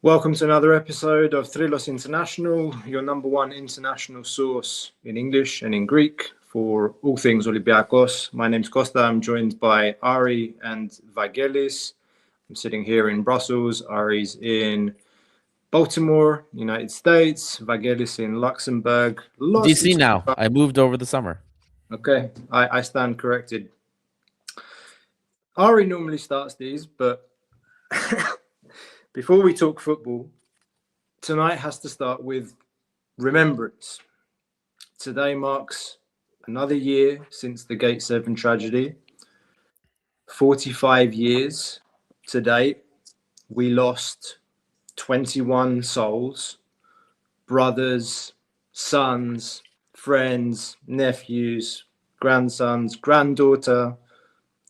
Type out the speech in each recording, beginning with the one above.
Welcome to another episode of Thrylos International, your number one international source in English and in Greek for all things Olympiacos. My name's Costa. I'm joined by Ari and Vagelis. I'm sitting here in Brussels. Ari's in Baltimore, United States. Vagelis in Luxembourg. DC now. I moved over the summer. Okay, I stand corrected. Ari normally starts these, but before we talk football, tonight has to start with remembrance. Today marks another year since the Gate 7 tragedy. 45 years to date. We lost 21 souls, brothers, sons, friends, nephews, grandsons, granddaughter.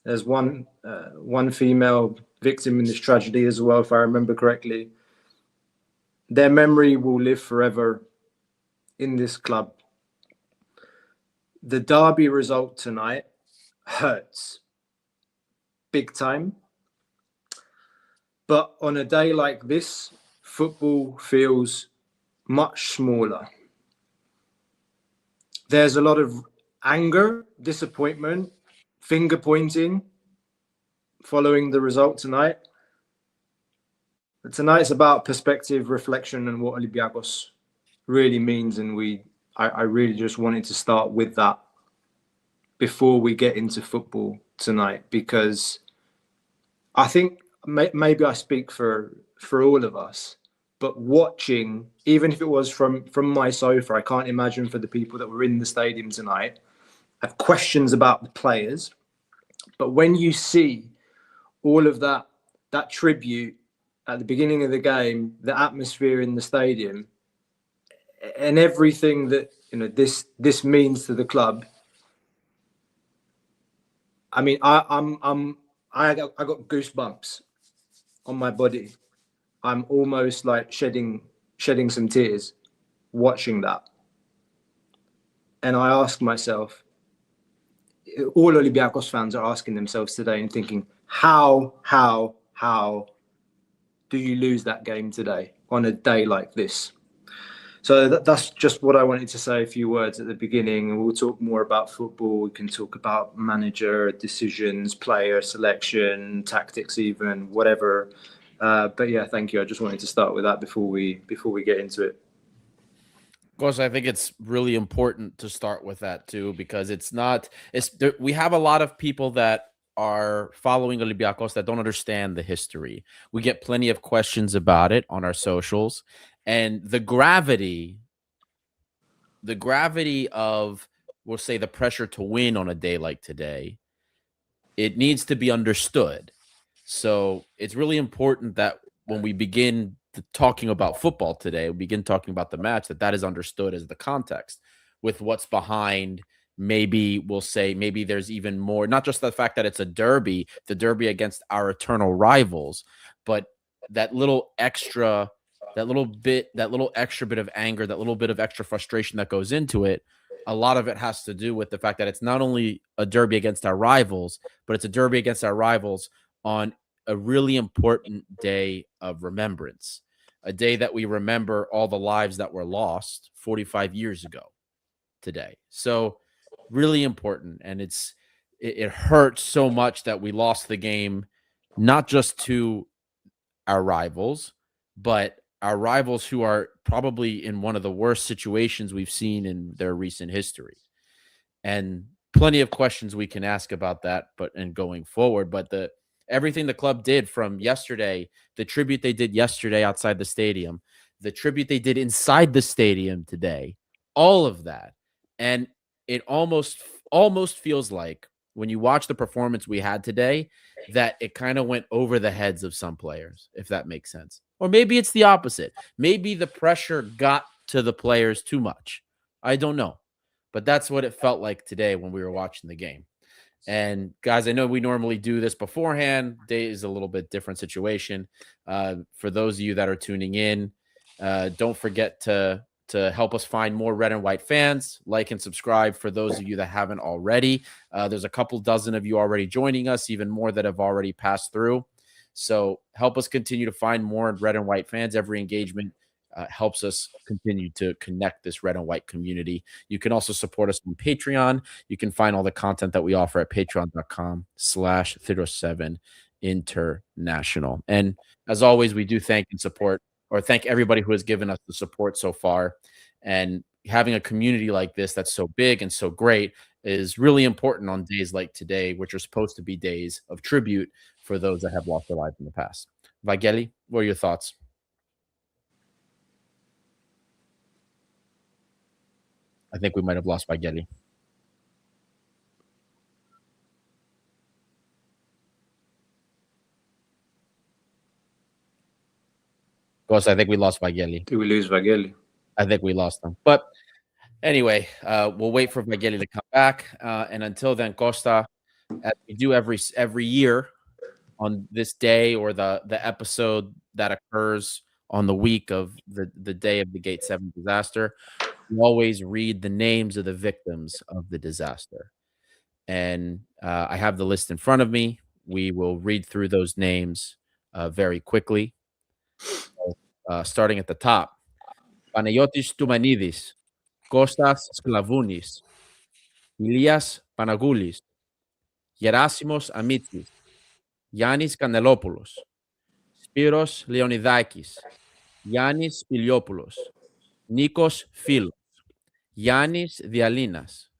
There's one female victim in this tragedy as well, if I remember correctly. Their memory will live forever in this club. The derby result tonight hurts big time. But on a day like this, football feels much smaller. There's a lot of anger, disappointment, finger pointing following the result tonight. But tonight's about perspective, reflection, and what Olympiacos really means. And I really just wanted to start with that before we get into football tonight, because I think maybe I speak for all of us, but watching, even if it was from my sofa, I can't imagine for the people that were in the stadium tonight. I have questions about the players, but when you see all of that tribute at the beginning of the game, the atmosphere in the stadium, and everything that this means to the club. I mean, I got goosebumps on my body. I'm almost like shedding some tears watching that. And I ask myself, all Olympiacos fans are asking themselves today and thinking, how do you lose that game today on a day like this? So that's just what I wanted to say, a few words at the beginning. And we'll talk more about football. We can talk about manager decisions, player selection, tactics, even whatever. But yeah, thank you. I just wanted to start with that before we get into it. Of course, I think it's really important to start with that too, because we have a lot of people that are following Olympiacos that don't understand the history. We get plenty of questions about it on our socials, and the gravity of, we'll say, the pressure to win on a day like today, it needs to be understood. So it's really important that when we begin talking about football today, we begin talking about the match, that is understood as the context with what's behind. Maybe we'll say maybe there's even more, not just the fact that it's the derby against our eternal rivals, but that little extra bit of anger, that little bit of extra frustration that goes into it. A lot of it has to do with the fact that it's not only a derby against our rivals, but it's a derby against our rivals on a really important day of remembrance, a day that we remember all the lives that were lost 45 years ago today. So really important. And it hurts so much that we lost the game, not just to our rivals, but our rivals who are probably in one of the worst situations we've seen in their recent history. And plenty of questions we can ask about that, and going forward. But everything the club did from yesterday, the tribute they did yesterday outside the stadium, the tribute they did inside the stadium today, all of that. And it almost feels like, when you watch the performance we had today, that it kind of went over the heads of some players, if that makes sense. Or maybe it's the opposite. Maybe the pressure got to the players too much. I don't know. But that's what it felt like today when we were watching the game. And guys, I know we normally do this beforehand. Today is a little bit different situation. For those of you that are tuning in, don't forget to help us find more red and white fans. Like and subscribe for those of you that haven't already. There's a couple dozen of you already joining us, even more that have already passed through. So help us continue to find more red and white fans. Every engagement helps us continue to connect this red and white community. You can also support us on Patreon. You can find all the content that we offer at patreon.com/Thrylos7 International. And as always, we do thank everybody who has given us the support so far. And having a community like this that's so big and so great is really important on days like today, which are supposed to be days of tribute for those that have lost their lives in the past. Vangeli, what are your thoughts? I think we might have lost Vangeli. Costa, I think we lost Vangeli. Did we lose Vangeli? I think we lost them. But anyway, we'll wait for Vangeli to come back. And until then, Costa, as we do every year on this day or the episode that occurs on the week of the day of the Gate 7 disaster, we always read the names of the victims of the disaster. And I have the list in front of me. We will read through those names very quickly. Starting at the top. Panagiotis Toumanidis, Kostas Sklavounis, Ilias Panagoulis, Gerasimos Amitsis, Yannis Kanelopoulos, Spiros Leonidakis, Yannis Spiliopoulos, Nikos Philos, Yannis Dialinas,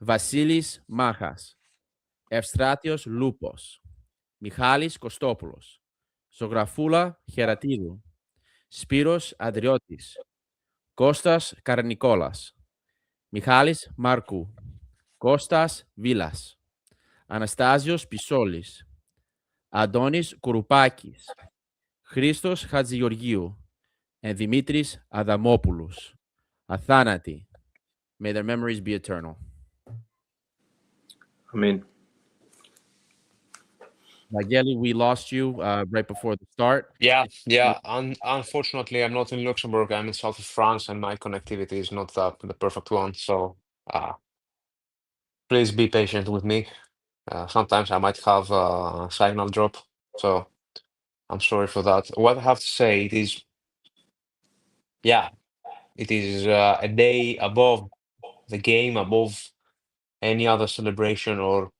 Vasilis Machas, Ευστράτιος Loupos, Michalis Kostopoulos, Zografoula Hieratidou, Spiros Adriotis, Kostas Karnikolas, Michalis Markou, Kostas Vilas, Anastasios Pisolis, Adonis Kouroupakis, Christos Hatzigeorgiou, and Dimitris Adamopoulos. Athanati. May their memories be eternal. Amen. Vangeli, we lost you right before the start. Yeah. Unfortunately, I'm not in Luxembourg. I'm in south of France, and my connectivity is not the perfect one. So please be patient with me. Sometimes I might have a signal drop. So I'm sorry for that. What I have to say, it is a day above the game, above any other celebration or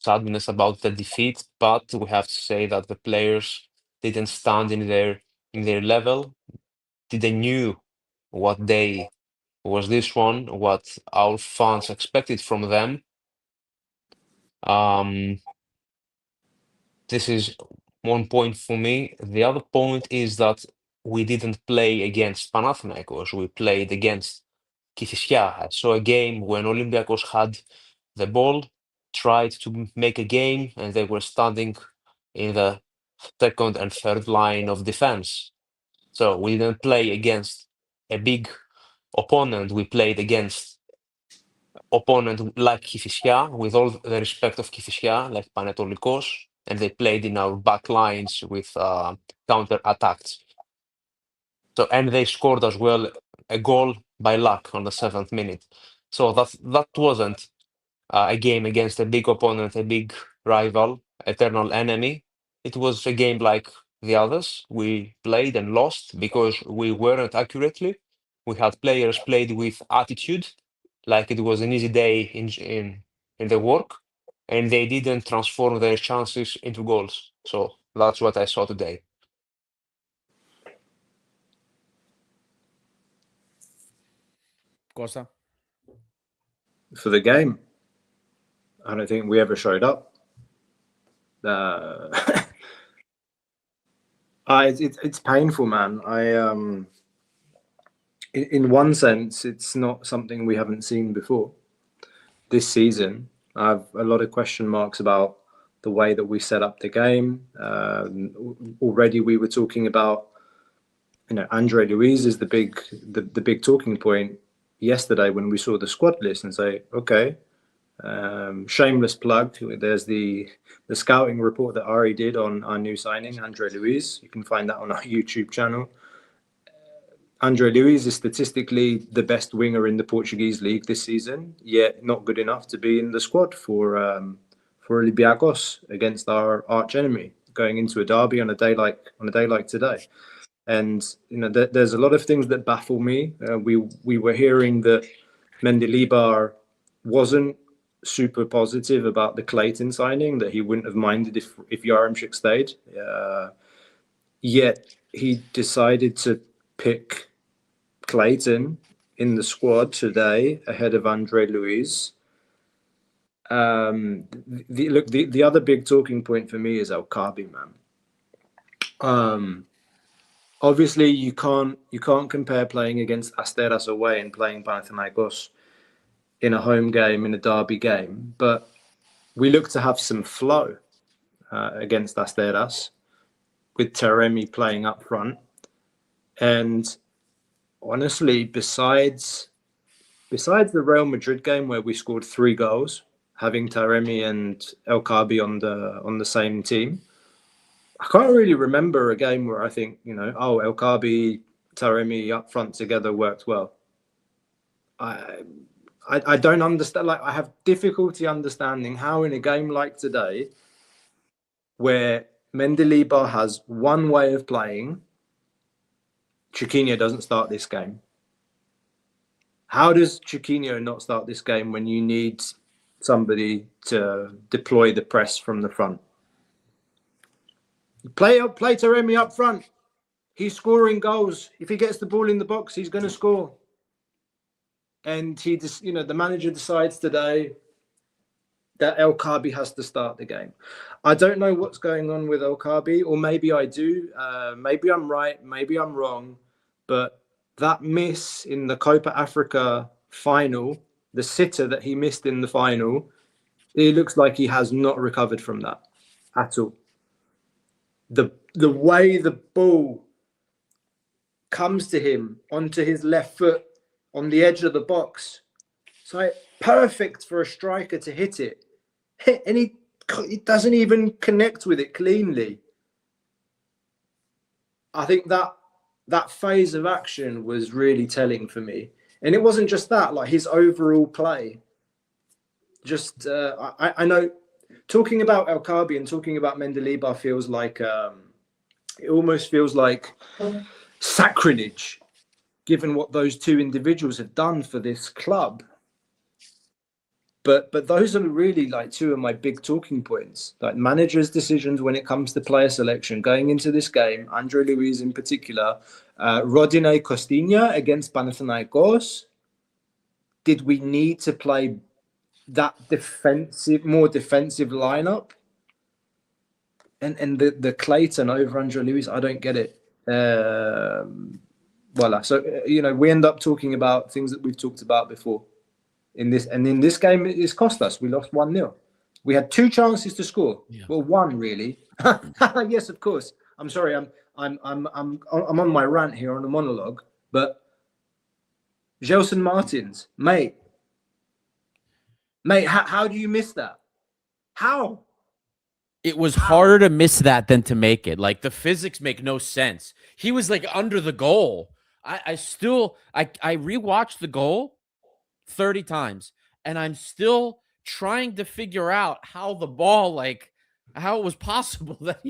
sadness about the defeat. But we have to say that the players didn't stand in their level. They knew what day was this one, what our fans expected from them. This is one point for me. The other point is that we didn't play against Panathinaikos. We played against Kifissia. I saw a game when Olympiacos had the ball, tried to make a game, and they were standing in the second and third line of defense. So we didn't play against a big opponent. We played against opponent like Kifissia, with all the respect of Kifissia, like Panathinaikos, and they played in our back lines with counter attacks. So, and they scored as well a goal by luck on the 7th minute. So that wasn't a game against a big opponent, a big rival, eternal enemy. It was a game like the others. We played and lost because we weren't accurately. We had players played with attitude, like it was an easy day in the work, and they didn't transform their chances into goals. So that's what I saw today. Costa? For the game, I don't think we ever showed up. It's painful, man. In one sense, it's not something we haven't seen before. This season, I have a lot of question marks about the way that we set up the game. Already, we were talking about, Andre Luiz is the big talking point yesterday when we saw the squad list and say, okay, shameless plug. There's the scouting report that Ari did on our new signing, Andre Luiz. You can find that on our YouTube channel. Andre Luiz is statistically the best winger in the Portuguese league this season, yet not good enough to be in the squad for Olympiacos against our arch enemy, going into a derby on a day like today. And there's a lot of things that baffle me. We were hearing that Mendilibar wasn't super positive about the Clayton signing, that he wouldn't have minded if Yaremchuk stayed. Yet he decided to pick Clayton in the squad today ahead of Andre Luiz. The other big talking point for me is Elkabi, man. Obviously, you can't compare playing against Asteras away and playing Panathinaikos in a home game, in a derby game. But we look to have some flow against Asteras, with Taremi playing up front. And honestly, besides the Real Madrid game where we scored 3 goals, having Taremi and Elkabi on the same team, I can't really remember a game where I think, Elkabi, Taremi up front together worked well. I don't understand. I have difficulty understanding how in a game like today, where Mendilibar has one way of playing, Chiquinho doesn't start this game. How does Chiquinho not start this game when you need somebody to deploy the press from the front? Play Taremi up front. He's scoring goals. If he gets the ball in the box, he's going to score. And he just, the manager decides today that Elkabi has to start the game. I don't know what's going on with Elkabi, or maybe I do. Maybe I'm right. Maybe I'm wrong. But that miss in the Copa Africa final, the sitter that he missed in the final, it looks like he has not recovered from that at all. The way the ball comes to him onto his left foot on the edge of the box, it's like perfect for a striker to hit it. And he doesn't even connect with it cleanly. I think that phase of action was really telling for me. And it wasn't just that, his overall play. Just, I know, talking about Elkabi and talking about Mendilibar feels like, it almost feels like sacrilege, given what those two individuals have done for this club. But those are really two of my big talking points. Managers' decisions when it comes to player selection going into this game, Andre Luiz in particular, Rodinei Costinha against Panathinaikos. Did we need to play that more defensive lineup? And the Clayton over Andre Luiz, I don't get it. Voila. So we end up talking about things that we've talked about before. In this game, it's cost us. We lost 1-0. We had 2 chances to score. Yeah. Well, 1 really. Yes, of course. I'm sorry. I'm on my rant here on a monologue. But Gelson Martins, mate, how do you miss that? How? It was harder to miss that than to make it. The physics make no sense. He was under the goal. I rewatched the goal 30 times, and I'm still trying to figure out how the ball, how it was possible that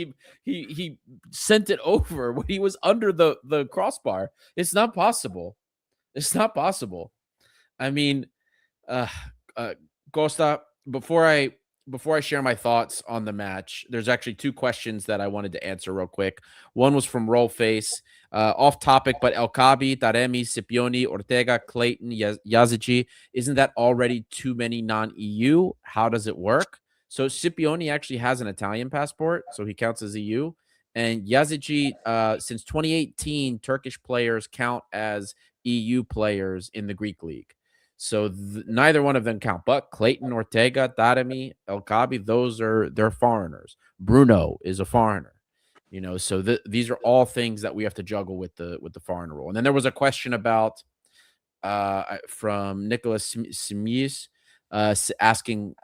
he sent it over when he was under the crossbar. It's not possible. It's not possible. I mean, Costa, before I share my thoughts on the match, there's actually 2 questions that I wanted to answer real quick. One was from Rollface, off topic, but Elkabi, Taremi, Scipioni, Ortega, Clayton, Yazici, isn't that already too many non-EU? How does it work? So Scipioni actually has an Italian passport, so he counts as EU. And Yazici, since 2018, Turkish players count as EU players in the Greek league. So neither one of them count. But Clayton, Ortega, Taremi, Elkabi, they're foreigners. Bruno is a foreigner. So these are all things that we have to juggle with the foreign rule. And then there was a question about from Nicholas Simies asking,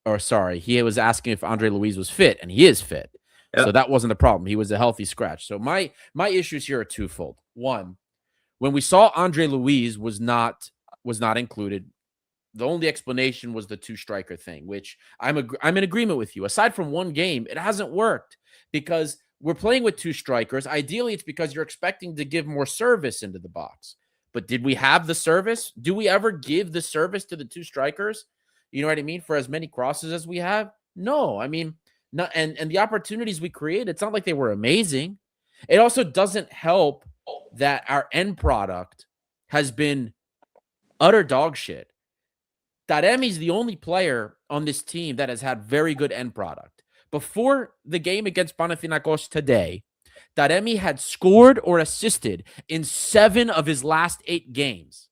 he was asking if Andre Luiz was fit, and he is fit. Yep. So that wasn't the problem. He was a healthy scratch. So my issues here are twofold. One, when we saw Andre Luiz was not included, the only explanation was the two striker thing, which I'm in agreement with you. Aside from one game, it hasn't worked because we're playing with two strikers. Ideally, it's because you're expecting to give more service into the box. But did we have the service? Do we ever give the service to the two strikers? You know what I mean? For as many crosses as we have? No. I mean, not, and the opportunities we created, it's not like they were amazing. It also doesn't help that our end product has been utter dog shit. Taremi's the only player on this team that has had very good end product. Before the game against Panathinaikos today, Taremi had scored or assisted in 7 of his last 8 games.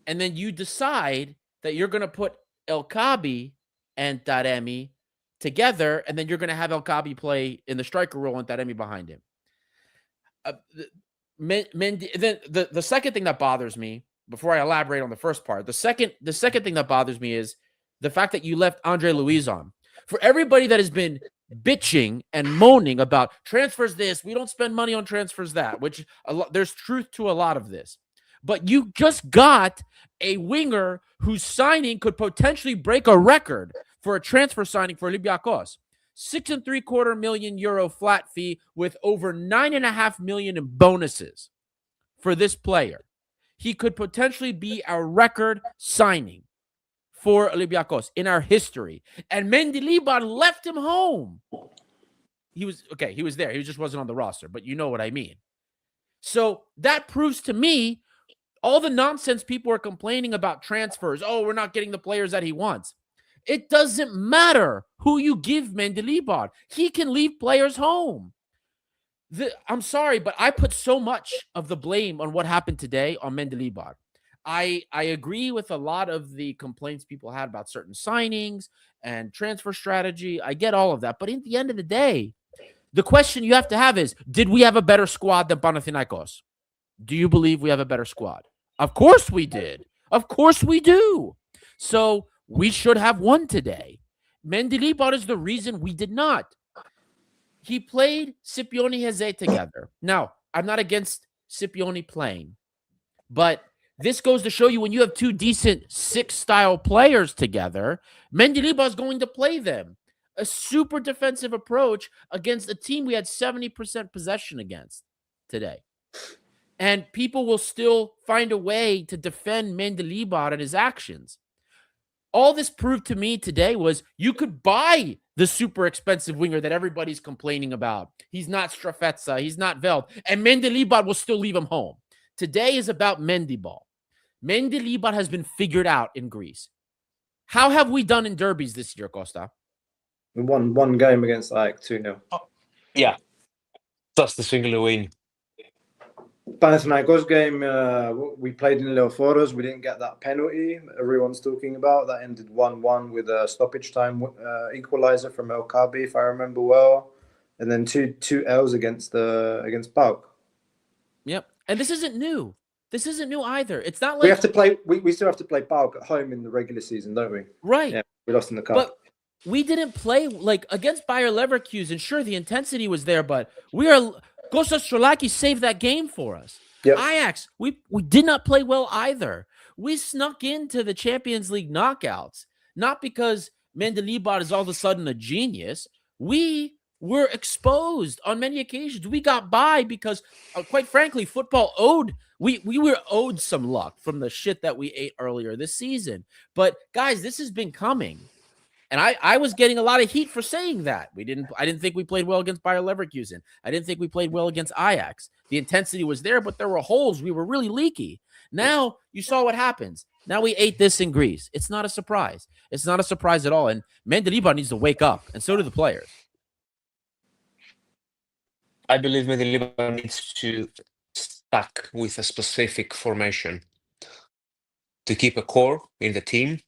And then you decide that you're going to put El Kabi and Taremi together, and then you're going to have El Kabi play in the striker role and Taremi behind him. The second thing that bothers me, before I elaborate on the first part, the second thing that bothers me is the fact that you left Andre Luiz on. For everybody that has been bitching and moaning about transfers this, we don't spend money on transfers that, which there's truth to a lot of this. But you just got a winger whose signing could potentially break a record for a transfer signing for Olympiacos. €6.75 million flat fee with over $9.5 million in bonuses for this player. He could potentially be our record signing for Olympiacos in our history. And Mendilibar left him home. He was there. He just wasn't on the roster, but you know what I mean. So that proves to me all the nonsense people are complaining about transfers. Oh, we're not getting the players that he wants. It doesn't matter who you give Mendilibar. He can leave players home. I'm sorry, but I put so much of the blame on what happened today on Mendilibar. I agree with a lot of the complaints people had about certain signings and transfer strategy. I get all of that. But at the end of the day, the question you have to have is, did we have a better squad than Panathinaikos? Do you believe we have a better squad? Of course we did. Of course we do. So we should have won today. Mendilibar is the reason we did not. He played Scipione Heze together. Now, I'm not against Scipione playing, but this goes to show you when you have two decent 6-style players together, Mendilibar is going to play them. A super defensive approach against a team we had 70% possession against today. And people will still find a way to defend Mendilibar and his actions. All this proved to me today was you could buy the super expensive winger that everybody's complaining about. He's not Strafetza. He's not Veld. And Mendilibar will still leave him home. Today is about Mendiball. Mendilibar has been figured out in Greece. How have we done in derbies this year, Costa? We won one game against AEK 2-0. Yeah, that's the single win. Panathinaikos game, we played in Leoforos. We didn't get that penalty everyone's talking about. That ended 1-1 with a stoppage time equalizer from El Kabi, if I remember well. And then two L's against PAOK. Yep. And this isn't new. This isn't new either. It's not like we have to play. We still have to play PAOK at home in the regular season, don't we? Right. Yeah, we lost in the cup. But we didn't play like against Bayer Leverkusen. Sure, the intensity was there, but Kostas Strelakis saved that game for us. Yep. Ajax, we did not play well either. We snuck into the Champions League knockouts, not because Mendilibar is all of a sudden a genius. We were exposed on many occasions. We got by because, quite frankly, football we were owed some luck from the shit that we ate earlier this season. But guys, this has been coming. And I was getting a lot of heat for saying that. I didn't think we played well against Bayer Leverkusen. I didn't think we played well against Ajax. The intensity was there, but there were holes. We were really leaky. Now you saw what happens. Now we ate this in Greece. It's not a surprise. It's not a surprise at all. And Mendilibar needs to wake up, and so do the players. I believe Mendilibar needs to stuck with a specific formation to keep a core in the team.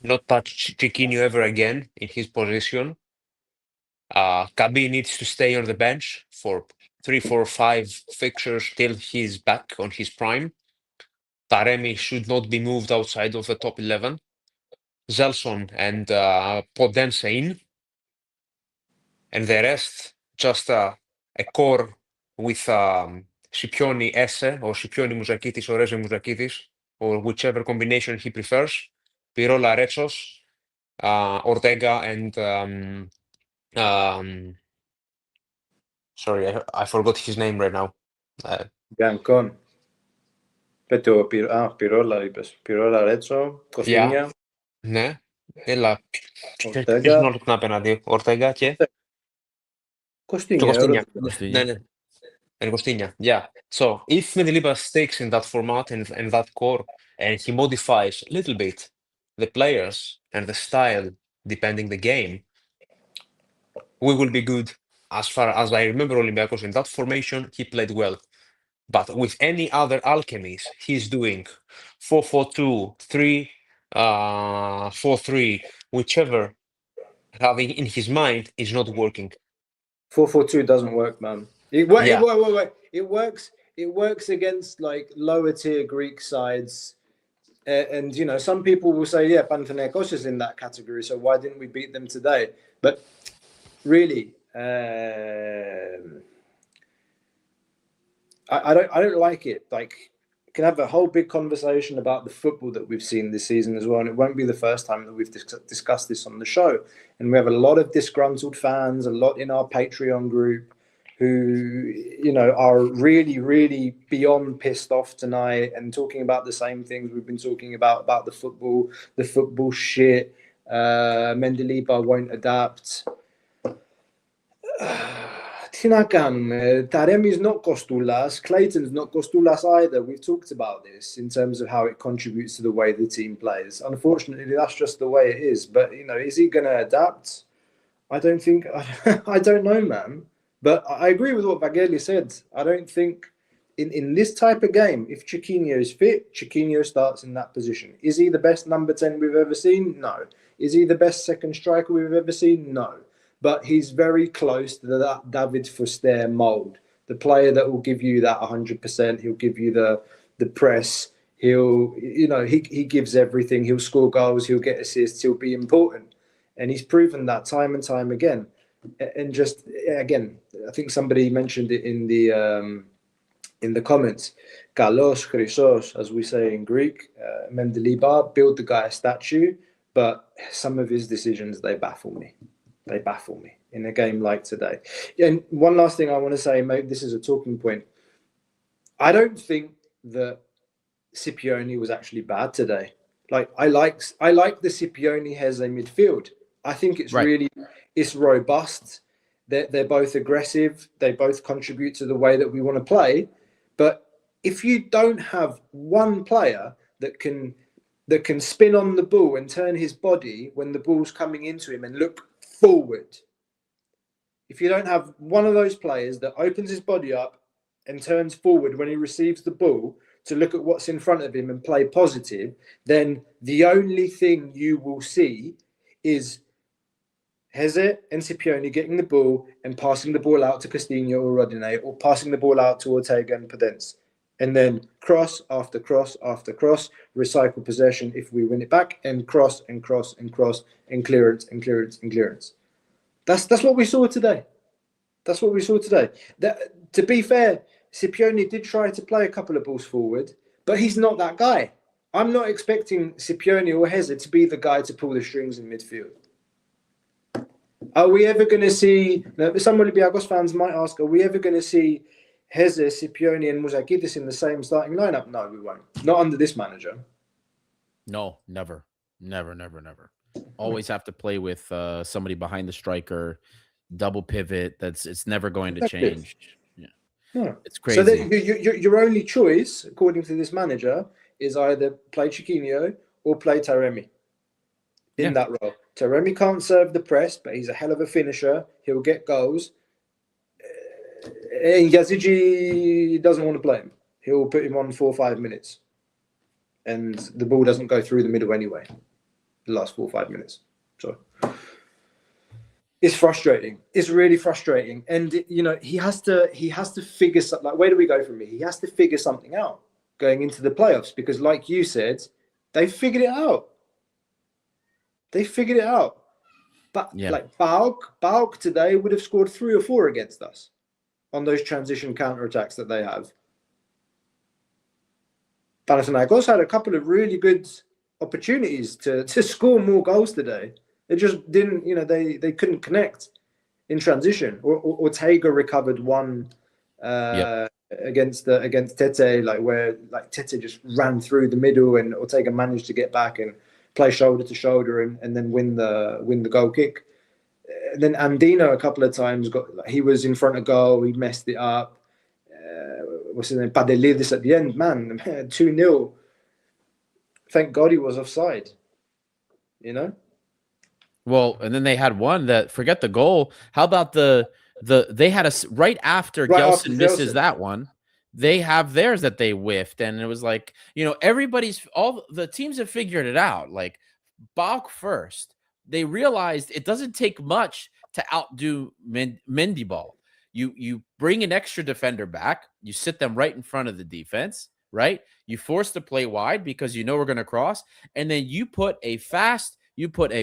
Not touch Chiquinho ever again in his position. Kabi needs to stay on the bench for 3, 4, 5 fixtures till he's back on his prime. Taremi should not be moved outside of the top 11. Zelson and Podense in. And the rest, just a core with Scipione Esse or Scipione Mouzakitis or Eze Mouzakitis or whichever combination he prefers. Pirola, Retsos, Ortega, and sorry, I forgot his name right now. Biancon. Pirola είπες. Pirola, Retso, Κωστίνια. Ναι, έλα. Ortega. Ποιος είναι όλο απέναντι, Ortega και Κωστίνια. Κωστίνια. Κωστίνια. Ναι, ναι. And Κωστίνια, yeah. So, if Mendilibar sticks in that format and that core, and he modifies a little bit the players and the style, depending the game, we will be good. As far as I remember Olympiacos in that formation, he played well. But with any other alchemies, he's doing 4-4-2, 3-4-3, whichever having in his mind is not working. 4-4-2 doesn't work, man. It works. It works against like lower tier Greek sides, and you know some people will say, yeah, Panathinaikos is in that category, so why didn't we beat them today? But really, I don't like it. Like, can have a whole big conversation about the football that we've seen this season as well, and it won't be the first time that we've discussed this on the show. And we have a lot of disgruntled fans, a lot in our Patreon group, who, you know, are really, really beyond pissed off tonight and talking about the same things we've been talking about the football shit. Mendilibar won't adapt. Τι να κάνουμε? Taremi's not Kostoulas. Clayton's not Kostoulas either. We've talked about this in terms of how it contributes to the way the team plays. Unfortunately, that's just the way it is. But, you know, is he going to adapt? I don't think... I don't know, man. But I agree with what Vageli said. I don't think in this type of game, if Chiquinho is fit, Chiquinho starts in that position. Is he the best number 10 we've ever seen? No. Is he the best second striker we've ever seen? No. But he's very close to that David Foster mold. The player that will give you that 100%. He'll give you the press. He'll, you know, he gives everything. He'll score goals. He'll get assists. He'll be important. And he's proven that time and time again. And just, again, I think somebody mentioned it in the comments. Kalos, Chrysos, as we say in Greek. Mendilibar, build the guy a statue. But some of his decisions, they baffle me. They baffle me in a game like today. And one last thing I want to say, maybe this is a talking point. I don't think that Scipione was actually bad today. Like I like the Scipione Heze midfield. I think it's really, it's robust. They're both aggressive. They both contribute to the way that we want to play. But if you don't have one player that can spin on the ball and turn his body when the ball's coming into him and look forward. If you don't have one of those players that opens his body up and turns forward when he receives the ball to look at what's in front of him and play positive, then the only thing you will see is Heze and Scipione getting the ball and passing the ball out to Costinha or Rodinei, or passing the ball out to Ortega and Podence. And then cross after cross after cross, recycle possession if we win it back, and cross and cross and cross and clearance and clearance and clearance. That's what we saw today. That's what we saw today. To be fair, Scipione did try to play a couple of balls forward, but he's not that guy. I'm not expecting Scipione or Heze to be the guy to pull the strings in midfield. Are we ever going to see... Some Olympiacos fans might ask, are we ever going to see Heze, Scipione and Mouzakidis in the same starting lineup? No, we won't. Not under this manager. No, never. Always have to play with somebody behind the striker, double pivot. It's never going to change. Yeah. It's crazy. So your only choice, according to this manager, is either play Chiquinho or play Taremi in that role. Taremi can't serve the press, but he's a hell of a finisher. He'll get goals. And Yazigi doesn't want to play him. He'll put him on 4 or 5 minutes. And the ball doesn't go through the middle anyway, the last 4 or 5 minutes. So it's frustrating. It's really frustrating. And, you know, he has to figure something. Like, where do we go from here? He has to figure something out going into the playoffs, because like you said, they figured it out. But like Bauk today would have scored 3 or 4 against us on those transition counterattacks that they have. Panathinaikos had a couple of really good opportunities to score more goals today. They just didn't, they couldn't connect in transition. Ortega recovered one against Tete, where Tete just ran through the middle, and Ortega managed to get back and play shoulder to shoulder and then win the goal kick. And then Andino a couple of times he was in front of goal, he messed it up. What's his name? Padelidis at the end, man, 2-0. Thank God he was offside. Well, and then they had one that, forget the goal. How about they had right after Gelson misses that one, they have theirs that they whiffed, and it was like, all the teams have figured it out. Like BAUK first, they realized it doesn't take much to outdo Mendilibar. You bring an extra defender back, you sit them right in front of the defense, right? You force the play wide because we're going to cross, and then you put a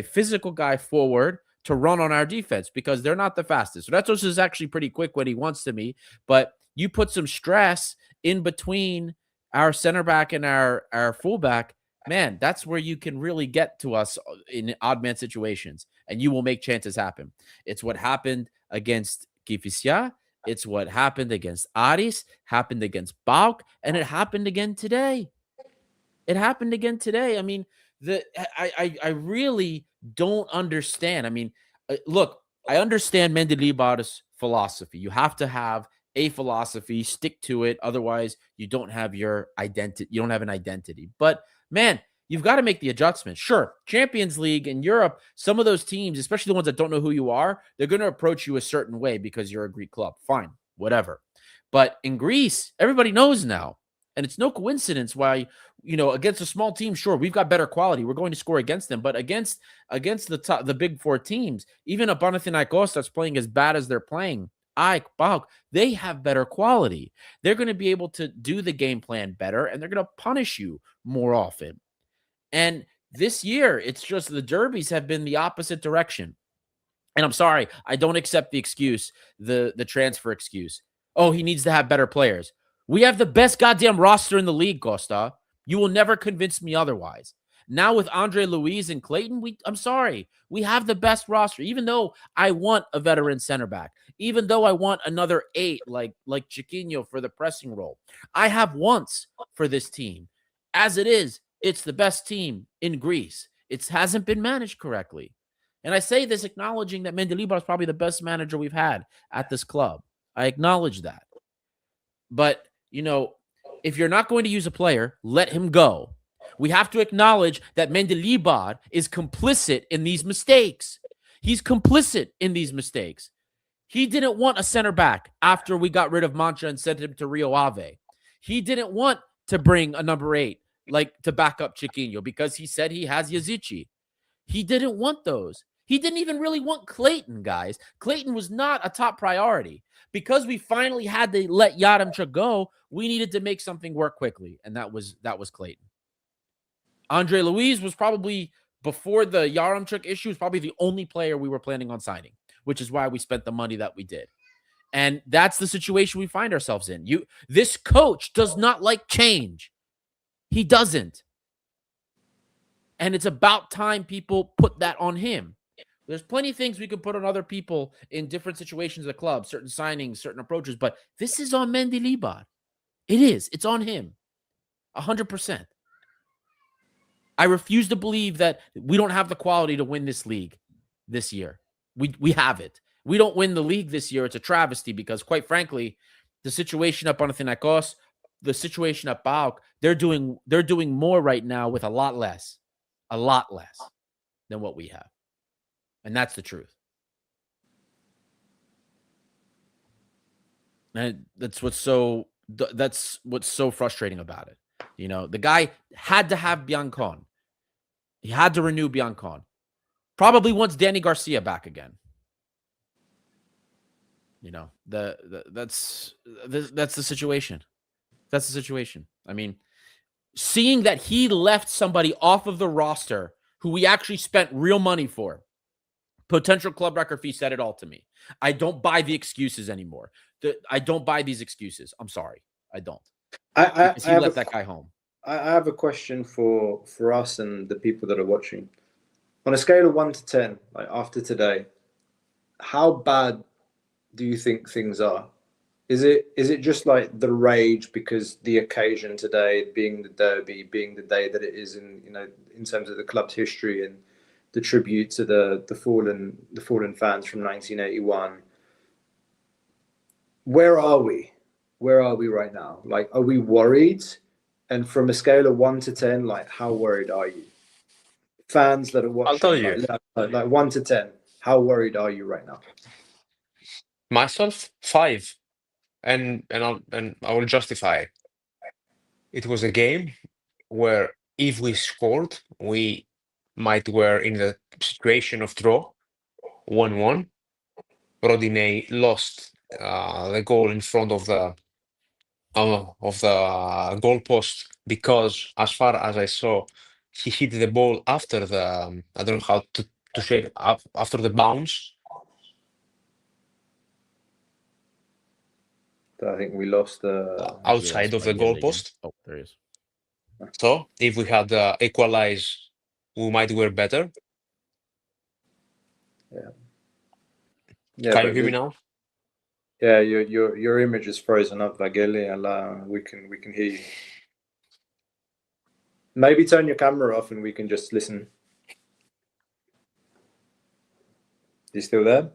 physical guy forward to run on our defense because they're not the fastest. So Thrylos is actually pretty quick when he wants to be, but you put some stress in between our center back and our fullback, man, that's where you can really get to us in odd man situations, and you will make chances happen. It's what happened against Kifisia. It's what happened against Aris, happened against BAUK, and it happened again today. I mean, I really don't understand. I mean, look, I understand Mendilibar's philosophy. You have to have a philosophy, stick to it. Otherwise, you don't have your identity. You don't have an identity. But man, you've got to make the adjustments. Sure, Champions League in Europe, some of those teams, especially the ones that don't know who you are, they're going to approach you a certain way because you're a Greek club. Fine, whatever. But in Greece, everybody knows now. And it's no coincidence why, against a small team, sure, we've got better quality. We're going to score against them. But against the big four teams, even a Panathinaikos that's playing as bad as they're playing, BAUK, they have better quality. They're going to be able to do the game plan better, and they're going to punish you more often. And this year, it's just the derbies have been the opposite direction. And I'm sorry, I don't accept the excuse, the transfer excuse. Oh, he needs to have better players. We have the best goddamn roster in the league, Costa. You will never convince me otherwise. Now with Andre Luiz and Clayton, I'm sorry. We have the best roster. Even though I want a veteran center back, even though I want another 8 like Chiquinho for the pressing role, I have wants for this team. As it is, it's the best team in Greece. It hasn't been managed correctly. And I say this acknowledging that Mendilibar is probably the best manager we've had at this club. I acknowledge that. But if you're not going to use a player, let him go. We have to acknowledge that Mendilibar is complicit in these mistakes. He's complicit in these mistakes. He didn't want a center back after we got rid of Mancha and sent him to Rio Ave. He didn't want to bring a number 8 to back up Chiquinho because he said he has Yazici. He didn't want those. He didn't even really want Clayton, guys. Clayton was not a top priority. Because we finally had to let Yaremchuk go, we needed to make something work quickly, and that was Clayton. Andre Luiz was probably, before the Yaremchuk issue, was probably the only player we were planning on signing, which is why we spent the money that we did. And that's the situation we find ourselves in. This coach does not like change. He doesn't. And it's about time people put that on him. There's plenty of things we could put on other people in different situations of the club, certain signings, certain approaches, but this is on Mendilibar. It is. It's on him. 100%. I refuse to believe that we don't have the quality to win this league this year. We have it. We don't win the league this year. It's a travesty because, quite frankly, the situation at Panathinaikos, the situation at BAUK, they're doing more right now with a lot less than what we have. And that's the truth. And that's what's so frustrating about it. The guy had to have Biancon. He had to renew Biancon. Probably wants Danny Garcia back again. That's the situation. That's the situation. I mean, seeing that he left somebody off of the roster who we actually spent real money for. Potential club record fee said it all to me. I don't buy the excuses anymore. I don't buy these excuses. I'm sorry. I don't. I let that guy home. I have a question for us and the people that are watching. On a scale of 1 to 10, like after today, how bad do you think things are? Is it just like the rage because the occasion today being the derby, being the day that it is in terms of the club's history and the tribute to the fallen fans from 1981? Where are we? Where are we right now? Like, are we worried? And from a scale of 1 to 10, like, how worried are you? Fans that are watching, I'll tell you. like 1 to 10, how worried are you right now? Myself, 5. And I will justify. It was a game where if we scored, we might were in the situation of draw, 1-1. Rodinei lost the goal in front of the goalpost because, as far as I saw, he hit the ball after the I don't know how to say it, after the bounce. I think we lost Outside of the goalpost. Oh, there he is. So if we had equalized, we might were better. Yeah, Can you hear me now? Yeah, your image is frozen up, Vageli, and we can hear you. Maybe turn your camera off and we can just listen. You still there?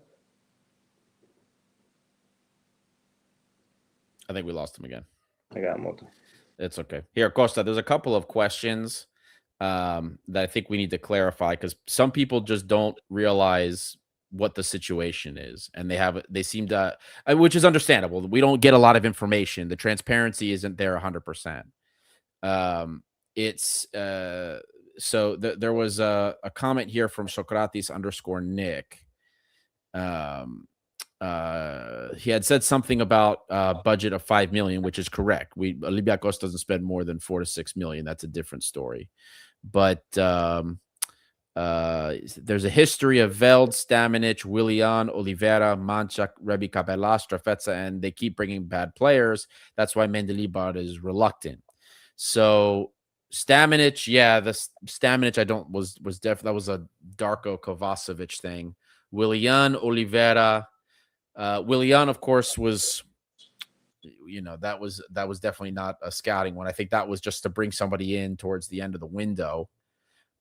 I think we lost him again. I got more. It's okay. Here, Costa, there's a couple of questions that I think we need to clarify because some people just don't realize what the situation is, and they seem to, which is understandable. We don't get a lot of information. The transparency isn't there 100%. So there was a comment here from Socrates_Nick. He had said something about budget of 5 million, which is correct. Olympiacos doesn't spend more than 4 to 6 million. That's a different story. But there's a history of Veld, Stamenic, Willian, Oliveira, Manchak, Rebi Capella, Strafetza, and they keep bringing bad players. That's why Mendilibar is reluctant. So Stamenic, the Stamenic that was a Darko Kovacevic thing. Willian, Oliveira, Willian, of course, was, that was definitely not a scouting one. I think that was just to bring somebody in towards the end of the window.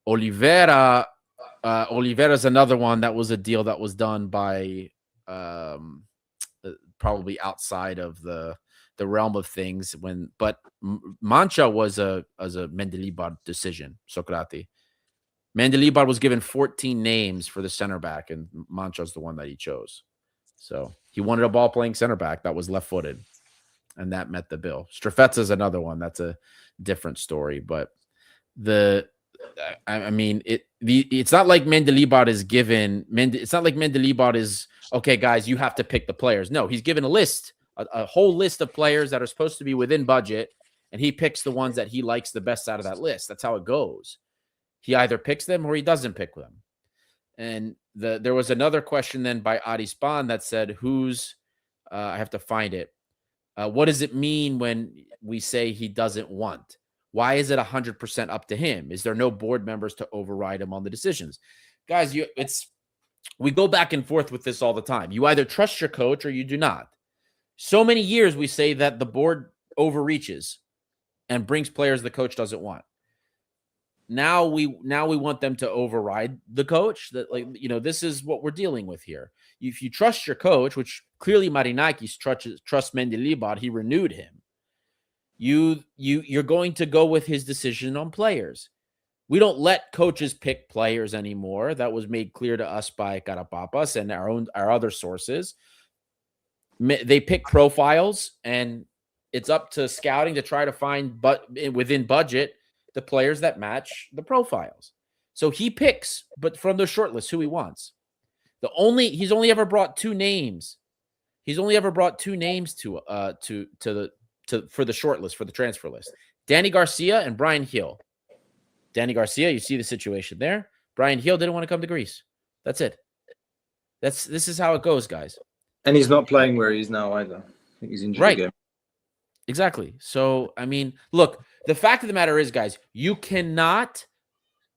Oliveira's another one that was a deal that was done by probably outside of the realm of things but Mancha was a Mendilibar decision. Socrates. Mendilibar was given 14 names for the center back, and Mancha's the one that he chose. So he wanted a ball-playing center back that was left-footed, and that met the bill. Strafetza is another one. That's a different story. But it's not like Mendilibar is given. It's not like Mendilibar is, okay, guys, you have to pick the players. No, he's given a list, a whole list of players that are supposed to be within budget, and he picks the ones that he likes the best out of that list. That's how it goes. He either picks them or he doesn't pick them. And there was another question then by Adi Span that said, I have to find it. What does it mean when we say he doesn't want? Why is it 100% up to him? Is there no board members to override him on the decisions? Guys, we go back and forth with this all the time. You either trust your coach or you do not. So many years we say that the board overreaches and brings players the coach doesn't want. Now we want them to override the coach. This is what we're dealing with here. If you trust your coach, which clearly Marinakis trusts Mendilibar, he renewed him. You're going to go with his decision on players. We don't let coaches pick players anymore. That was made clear to us by Karapapas and our other sources. They pick profiles, and it's up to scouting to try to find, but within budget, the players that match the profiles. So he picks, but from the short list, who he wants. He's only ever brought 2 names. He's only ever brought 2 names for the short list, for the transfer list. Danny Garcia and Brian Hill. Danny Garcia, you see the situation there. Brian Hill didn't want to come to Greece. That's it. This is how it goes, guys. And he's not playing where he is now either. I think he's injured again. Exactly. So, look, The fact of the matter is, guys, you cannot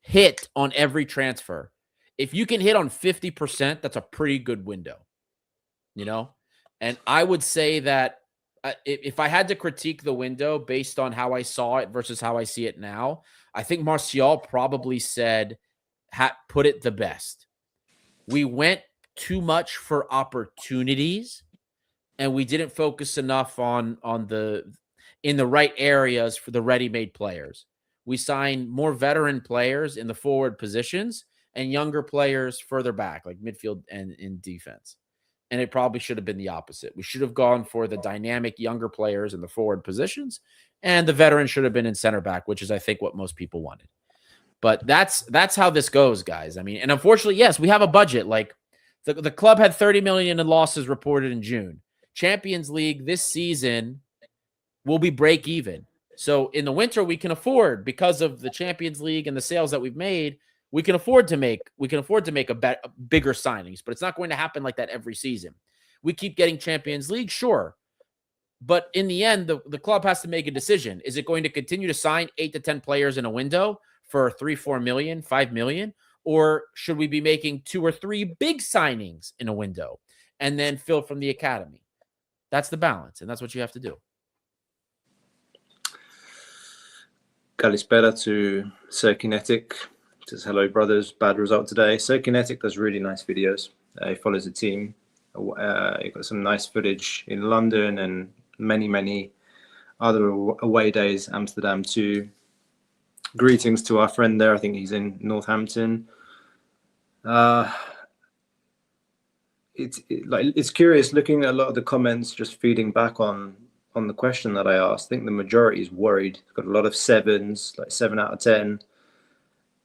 hit on every transfer. If you can hit on 50%, that's a pretty good window, you know? And I would say that if I had to critique the window based on how I saw it versus how I see it now, I think Martial probably said, put it the best. We went too much for opportunities, and we didn't focus enough on in the right areas for the ready-made players. We signed more veteran players in the forward positions and younger players further back, like midfield and in defense. And it probably should have been the opposite. We should have gone for the dynamic younger players in the forward positions, and the veterans should have been in center back, which is, I think, what most people wanted. But that's how this goes, guys. I mean, and unfortunately, yes, we have a budget. Like the club had 30 million in losses reported in June. Champions League this season will be break even. So in the winter, we can afford, because of the Champions League and the sales that we've made, we can afford to make a bigger signings, but it's not going to happen like that every season. We keep getting Champions League, sure. But in the end, the club has to make a decision. Is it going to continue to sign 8 to 10 players in a window for 3-4 million, 5 million? Or should we be making 2 or 3 big signings in a window and then fill from the academy? That's the balance, and that's what you have to do. Kalispera to Sir Kinetic. Says, hello, brothers. Bad result today. Sir Kinetic does really nice videos. He follows the team. He got some nice footage in London and many other away days. Amsterdam too. Greetings to our friend there. I think he's in Northampton. It's curious looking at a lot of the comments, just feeding back on the question that I asked. I think the majority is worried. Got a lot of 7s, like 7 out of 10.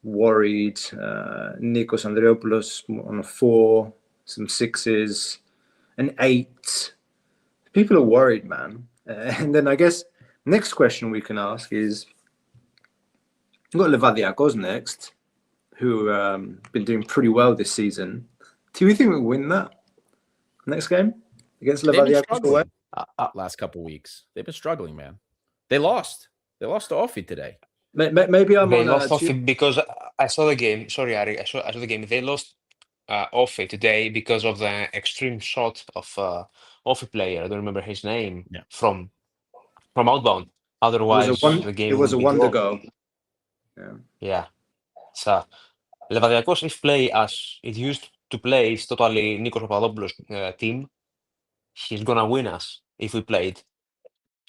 Worried. Nikos Andreopoulos on a 4, some 6s, an 8. People are worried, man. And then I guess next question we can ask is, we've got Levadiakos next, who been doing pretty well this season. Do we think we'll win that next game against Levadiakos? Last couple weeks, they've been struggling, man. They lost to Offi today. Maybe I'm They on lost Offi because I saw the game. Sorry, Ari, I saw the game. They lost Offi today because of the extreme shot of Offi player. I don't remember his name. Yeah. From outbound. Otherwise, the game it was a would be wonder drawn. goal. Yeah. So Levadiakos, if play as it used to play, it's totally Nikos Papadopoulos' team. He's gonna win us if we played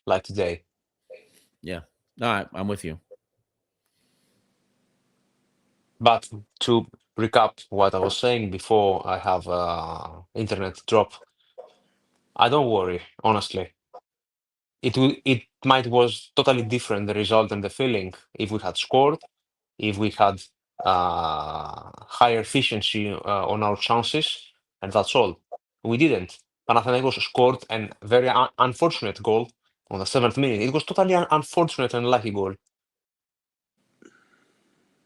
like today. Yeah. No, I'm with you. But to recap what I was saying before I have internet drop, I don't worry, honestly. It might was totally different, the result and the feeling, if we had scored, if we had higher efficiency on our chances, and that's all. We didn't. Panathinaikos scored a very unfortunate goal on the 7th minute. It was totally unfortunate and unlucky goal.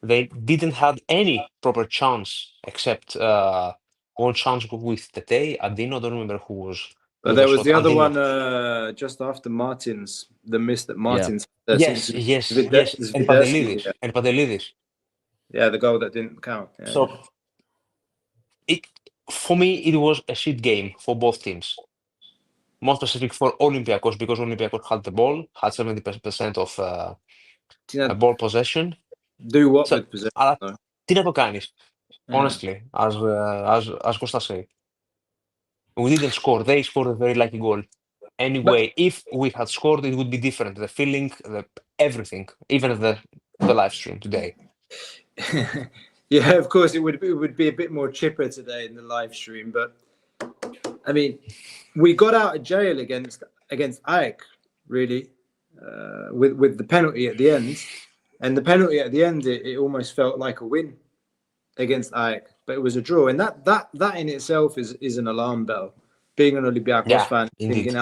They didn't have any proper chance except one chance with Tete. Adino, I don't remember who was. But there was the other Adino. one just after Martins, the miss that Martins. Yes. And Pantelidis. Yeah, the goal that didn't count. Yeah. So, for me, it was a shit game for both teams. More specific for Olympiacos, because Olympiacos had the ball, had 70% of ball possession. Do what with possession? Τι να το κάνεις, honestly, as Costa say. We didn't score. They scored a very lucky goal. Anyway, if we had scored, it would be different. The feeling, everything, even the live stream today. Yeah, of course, it would be a bit more chipper today in the live stream. But I mean, we got out of jail against AEK, really, with the penalty at the end. And the penalty at the end, it almost felt like a win against AEK, but it was a draw. And that in itself is an alarm bell. Being an Olympiacos fan, indeed. thinking,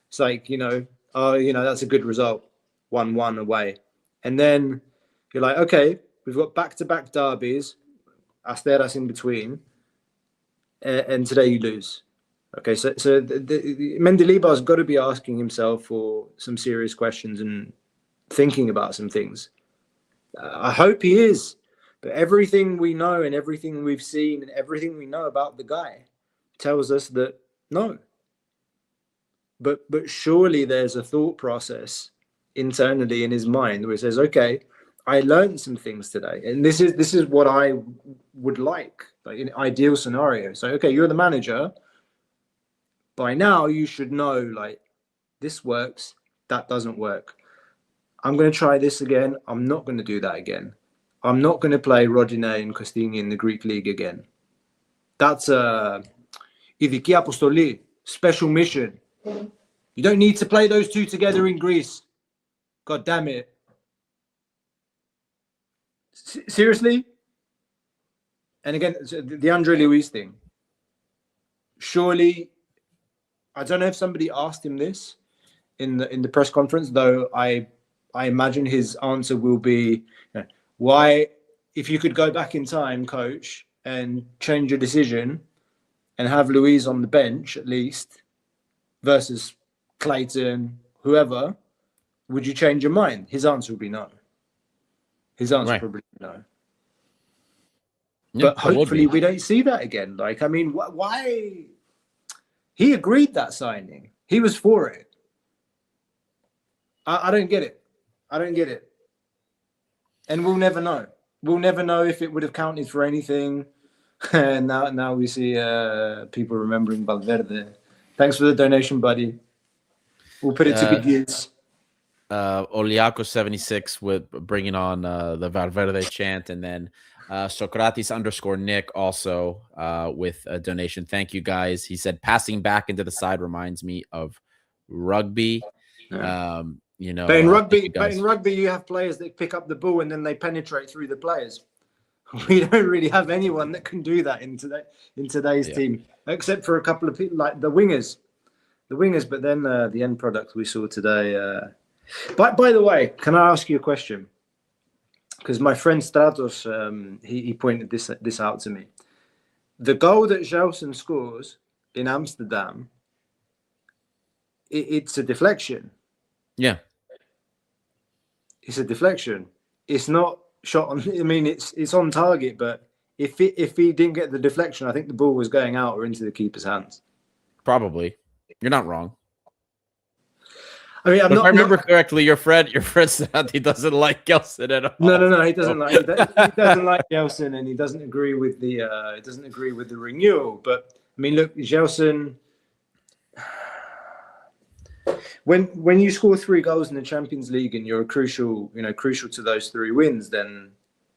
it's like, that's a good result, 1-1 away. And then you're like, okay, we've got back-to-back derbies, Asteras in between, and today you lose. Okay, so Mendilibar's got to be asking himself for some serious questions and thinking about some things. I hope he is. But everything we know and everything we've seen and everything we know about the guy tells us that no. But surely there's a thought process internally in his mind where he says, okay, I learned some things today. And this is what I would like in an ideal scenario. So, okay, you're the manager. By now, you should know, like, this works, that doesn't work. I'm going to try this again. I'm not going to do that again. I'm not going to play Rodinei and Costini in the Greek league again. That's a ειδική αποστολή, special mission. You don't need to play those two together in Greece. God damn it. Seriously? And again, the Andre Luis thing. Surely, I don't know if somebody asked him this in the press conference, though I imagine his answer will be, why, if you could go back in time, coach, and change your decision and have Luis on the bench at least versus Clayton, whoever, would you change your mind? His answer would be no. His answer probably no. But hopefully we don't see that again. Like, I mean, why? He agreed that signing. He was for it. I don't get it. I don't get it. And we'll never know. We'll never know if it would have counted for anything. And now we see people remembering Valverde. Thanks for the donation, buddy. We'll put it to good use. Olympiacos 76 with bringing on the Valverde chant, and then Socrates_Nick also with a donation. Thank you, guys. He said passing back into the side reminds me of rugby. Yeah. You know, but in rugby, you have players that pick up the ball and then they penetrate through the players. We don't really have anyone that can do that in today's team, except for a couple of people like the wingers. But then the end product we saw today. By the way, can I ask you a question? Because my friend Stratos, he pointed this out to me. The goal that Gelson scores in Amsterdam, it's a deflection. Yeah. It's a deflection. It's not shot on. I mean, it's on target, but if he didn't get the deflection, I think the ball was going out or into the keeper's hands. Probably. You're not wrong. I mean, if I remember correctly, your friend said he doesn't like Gelson at all. No, he doesn't like. He doesn't like Gelson, and he doesn't agree with the renewal. But I mean, look, Gelson. When you score 3 goals in the Champions League and you're crucial to those 3 wins, then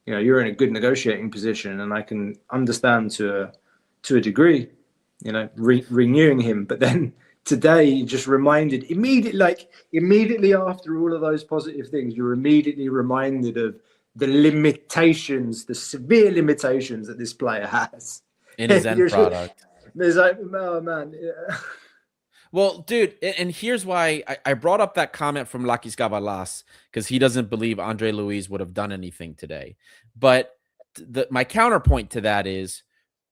you're in a good negotiating position, and I can understand to a degree, renewing him. But then today, you just reminded immediately after all of those positive things, you're immediately reminded of the limitations, the severe limitations that this player has in his end product. There's like, oh man. Yeah. Well, dude, and here's why I brought up that comment from Lakis Gavalas, because he doesn't believe Andre Luis would have done anything today. But my counterpoint to that is,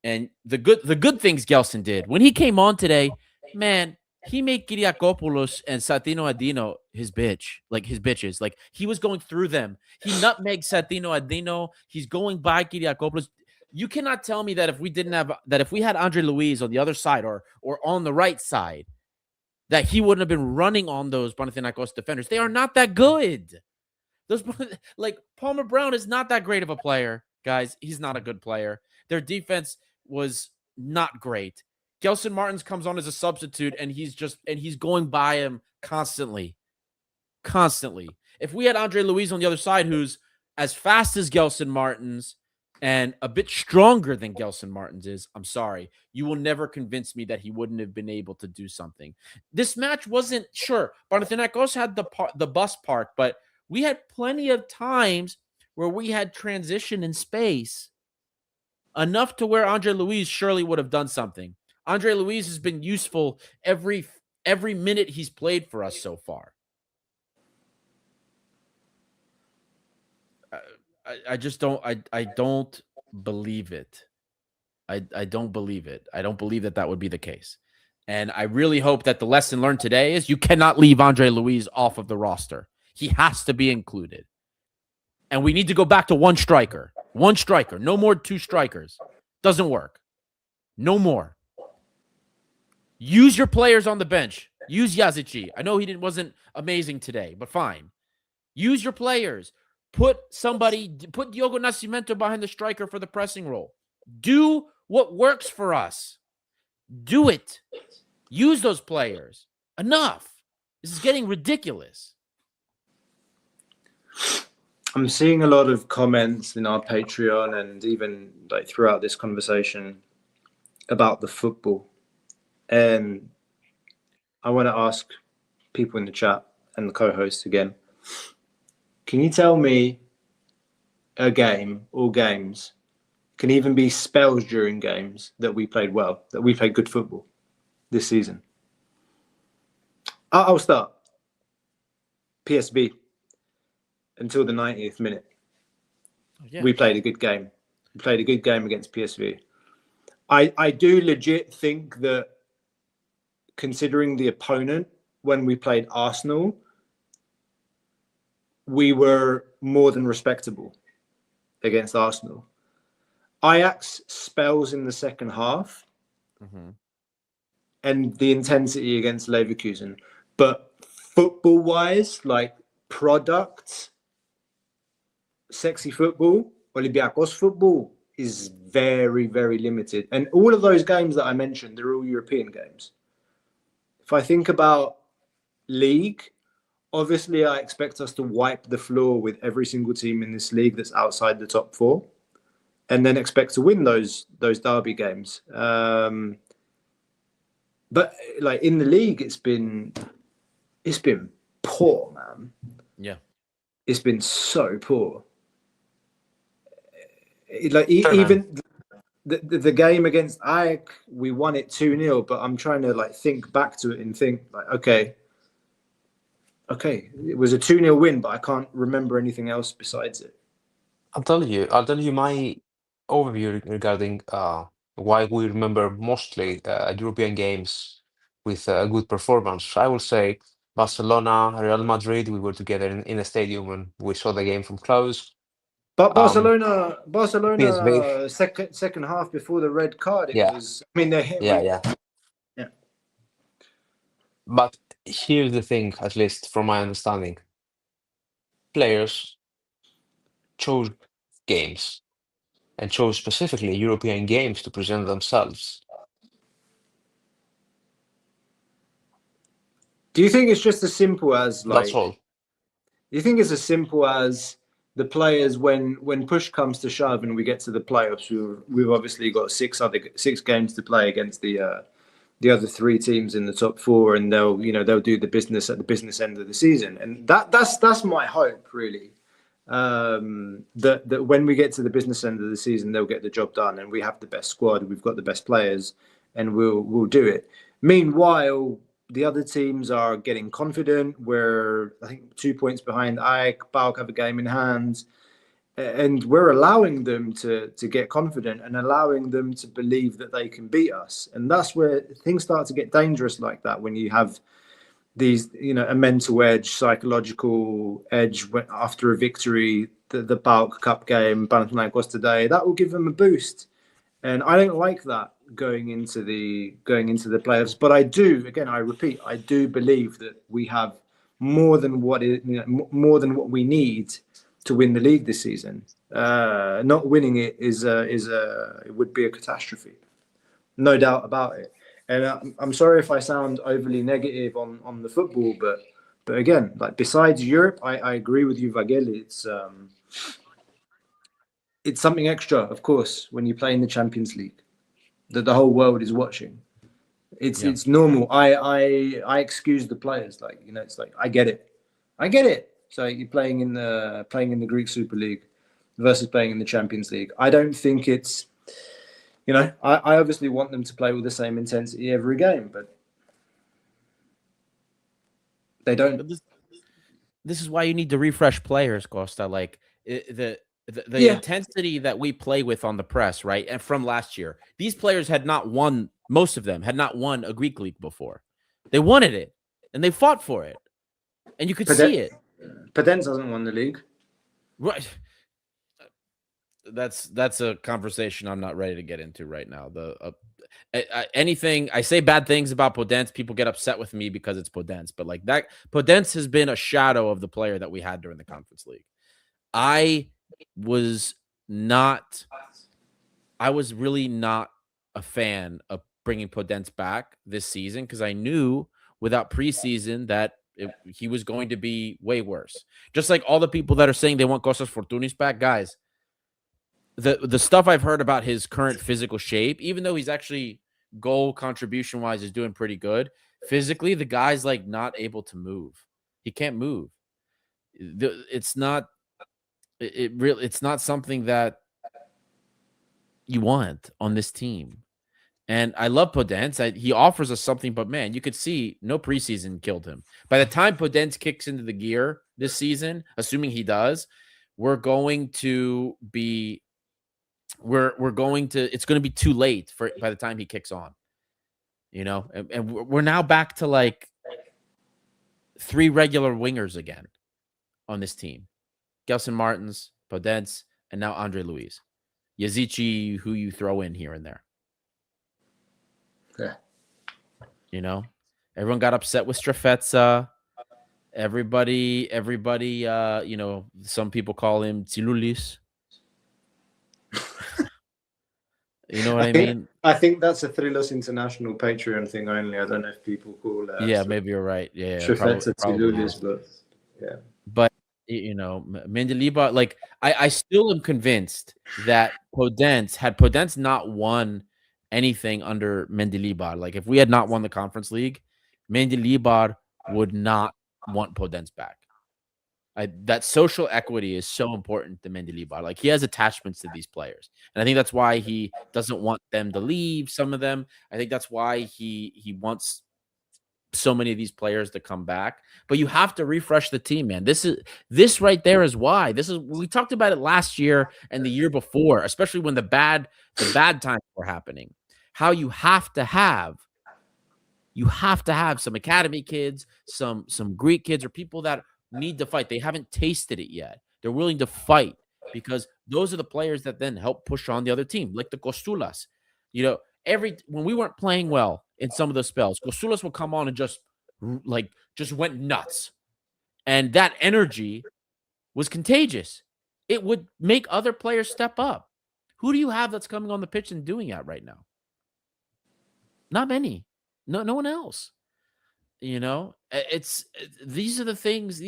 and the good things Gelson did when he came on today, man, he made Kyriakopoulos and Satino Adino his bitches. Like, he was going through them. He nutmegged Satino Adino. He's going by Kyriakopoulos. You cannot tell me that if we had Andre Luis on the other side or on the right side, that he wouldn't have been running on those Panathinaikos defenders. They are not that good. Like, Palmer Brown is not that great of a player, guys. He's not a good player. Their defense was not great. Gelson Martins comes on as a substitute, and he's going by him constantly. If we had Andre Luis on the other side, who's as fast as Gelson Martins and a bit stronger than Gelson Martins is, I'm sorry, you will never convince me that he wouldn't have been able to do something. This match wasn't, sure, Panathinaikos had the bus park, but we had plenty of times where we had transition in space enough to where Andre Luis surely would have done something. Andre Luis has been useful every minute he's played for us so far. I just don't. I don't believe it. I don't believe it. I don't believe that would be the case. And I really hope that the lesson learned today is you cannot leave Andre Luis off of the roster. He has to be included. And we need to go back to one striker. One striker. No more two strikers. Doesn't work. No more. Use your players on the bench. Use Yazici. I know he wasn't amazing today, but fine. Use your players. Put Diogo Nascimento behind the striker for the pressing role. Do what works for us. Do it. Use those players. Enough. This is getting ridiculous. I'm seeing a lot of comments in our Patreon and even like throughout this conversation about the football. And I want to ask people in the chat and the co-hosts again, can you tell me a game or games, can even be spells during games that we played well, that we played good football this season? I'll start. PSV. Until the 90th minute. Yeah. We played a good game. We played a good game against PSV. I do legit think that considering the opponent, when we played Arsenal, we were more than respectable against Arsenal. Ajax spells in the second half and the intensity against Leverkusen. But football-wise, like products, sexy football, Olympiacos football is very, very limited. And all of those games that I mentioned, they're all European games. If I think about league, obviously I expect us to wipe the floor with every single team in this league that's outside the top four, and then expect to win those derby games. But like in the league, it's been poor, man. Yeah. It's been so poor. Like even the game against Ajax, we won it 2-0, but I'm trying to like think back to it and think like, okay, it was a 2-0 win, but I can't remember anything else besides it. I'll tell you my overview regarding why we remember mostly European games with a good performance. I will say Barcelona, Real Madrid, we were together in a stadium and we saw the game from close. But Barcelona, PSV. second half before the red card, it Yeah. was. I mean, they hit. Yeah. But here's the thing, at least from my understanding, players chose games and chose specifically European games to present themselves. Do you think it's just as simple as like? That's all. Do you think it's as simple as the players when push comes to shove and we get to the playoffs, we've obviously got six games to play against the other three teams in the top four, and they'll do the business at the business end of the season, and that's my hope really, that when we get to the business end of the season, they'll get the job done, and we have the best squad, we've got the best players, and we'll do it. Meanwhile, the other teams are getting confident. We're, I think, 2 points behind AEK. PAOK have a game in hand. And we're allowing them to get confident and allowing them to believe that they can beat us. And that's where things start to get dangerous like that, when you have these, a mental edge, psychological edge after a victory, the PAOK Cup game, Panathinaikos today, that will give them a boost. And I don't like that going into the playoffs. But I do, again, I repeat, I do believe that we have more than what we need to win the league this season. Not winning it it would be a catastrophe, no doubt about it. And I'm sorry if I sound overly negative on the football, but again, like besides Europe, I agree with you, Vageli. It's something extra, of course, when you play in the Champions League, that the whole world is watching. It's normal. I excuse the players, it's like I get it. So you're playing in the Greek Super League versus playing in the Champions League. I don't think it's, I obviously want them to play with the same intensity every game, but they don't. But this is why you need to refresh players, Costa. Like the intensity that we play with on the press, right? And from last year, these players had not won. Most of them had not won a Greek league before. They wanted it and they fought for it, and you could see it. Podence hasn't won the league. Right. That's a conversation I'm not ready to get into right now. Anything I say bad things about Podence, people get upset with me because it's Podence. But like that, Podence has been a shadow of the player that we had during the Conference League. I was really not a fan of bringing Podence back this season because I knew without preseason that he was going to be way worse. Just like all the people that are saying they want Kostas Fortounis back, guys. The stuff I've heard about his current physical shape, even though he's actually goal contribution wise is doing pretty good, physically the guy's like not able to move. He can't move. It's not something that you want on this team. And I love Podence. He offers us something, but man, you could see no preseason killed him. By the time Podence kicks into the gear this season, assuming he does, it's going to be too late by the time he kicks on. You know, and we're now back to like 3 regular wingers again on this team. Gelson Martins, Podence, and now Andre Luiz. Yazici, who you throw in here and there. Yeah. You know, everyone got upset with Strafetza. Everybody, you know, some people call him Tsiloulis. You know what I mean? I think that's a Thrylos International Patreon thing only. I don't know if people call it. Yeah, maybe you're right. Yeah, Strafetza probably Tsiloulis, but yeah. But you know, Mendilibar, like I still am convinced that had Podence not won anything under Mendilibar, like if we had not won the Conference League, Mendilibar would not want Podence back. That social equity is so important to Mendilibar. Like he has attachments to these players, and I think that's why he doesn't want them to leave. Some of them, I think that's why he wants so many of these players to come back. But you have to refresh the team, man. This right there is why. We talked about it last year and the year before, especially when the bad times were happening. How you have to have some academy kids, some Greek kids, or people that need to fight. They haven't tasted it yet. They're willing to fight because those are the players that then help push on the other team, like the Kostulas. You know, when we weren't playing well in some of the spells, Kostulas would come on and just went nuts. And that energy was contagious. It would make other players step up. Who do you have that's coming on the pitch and doing that right now? Not many. No one else. You know, these are the things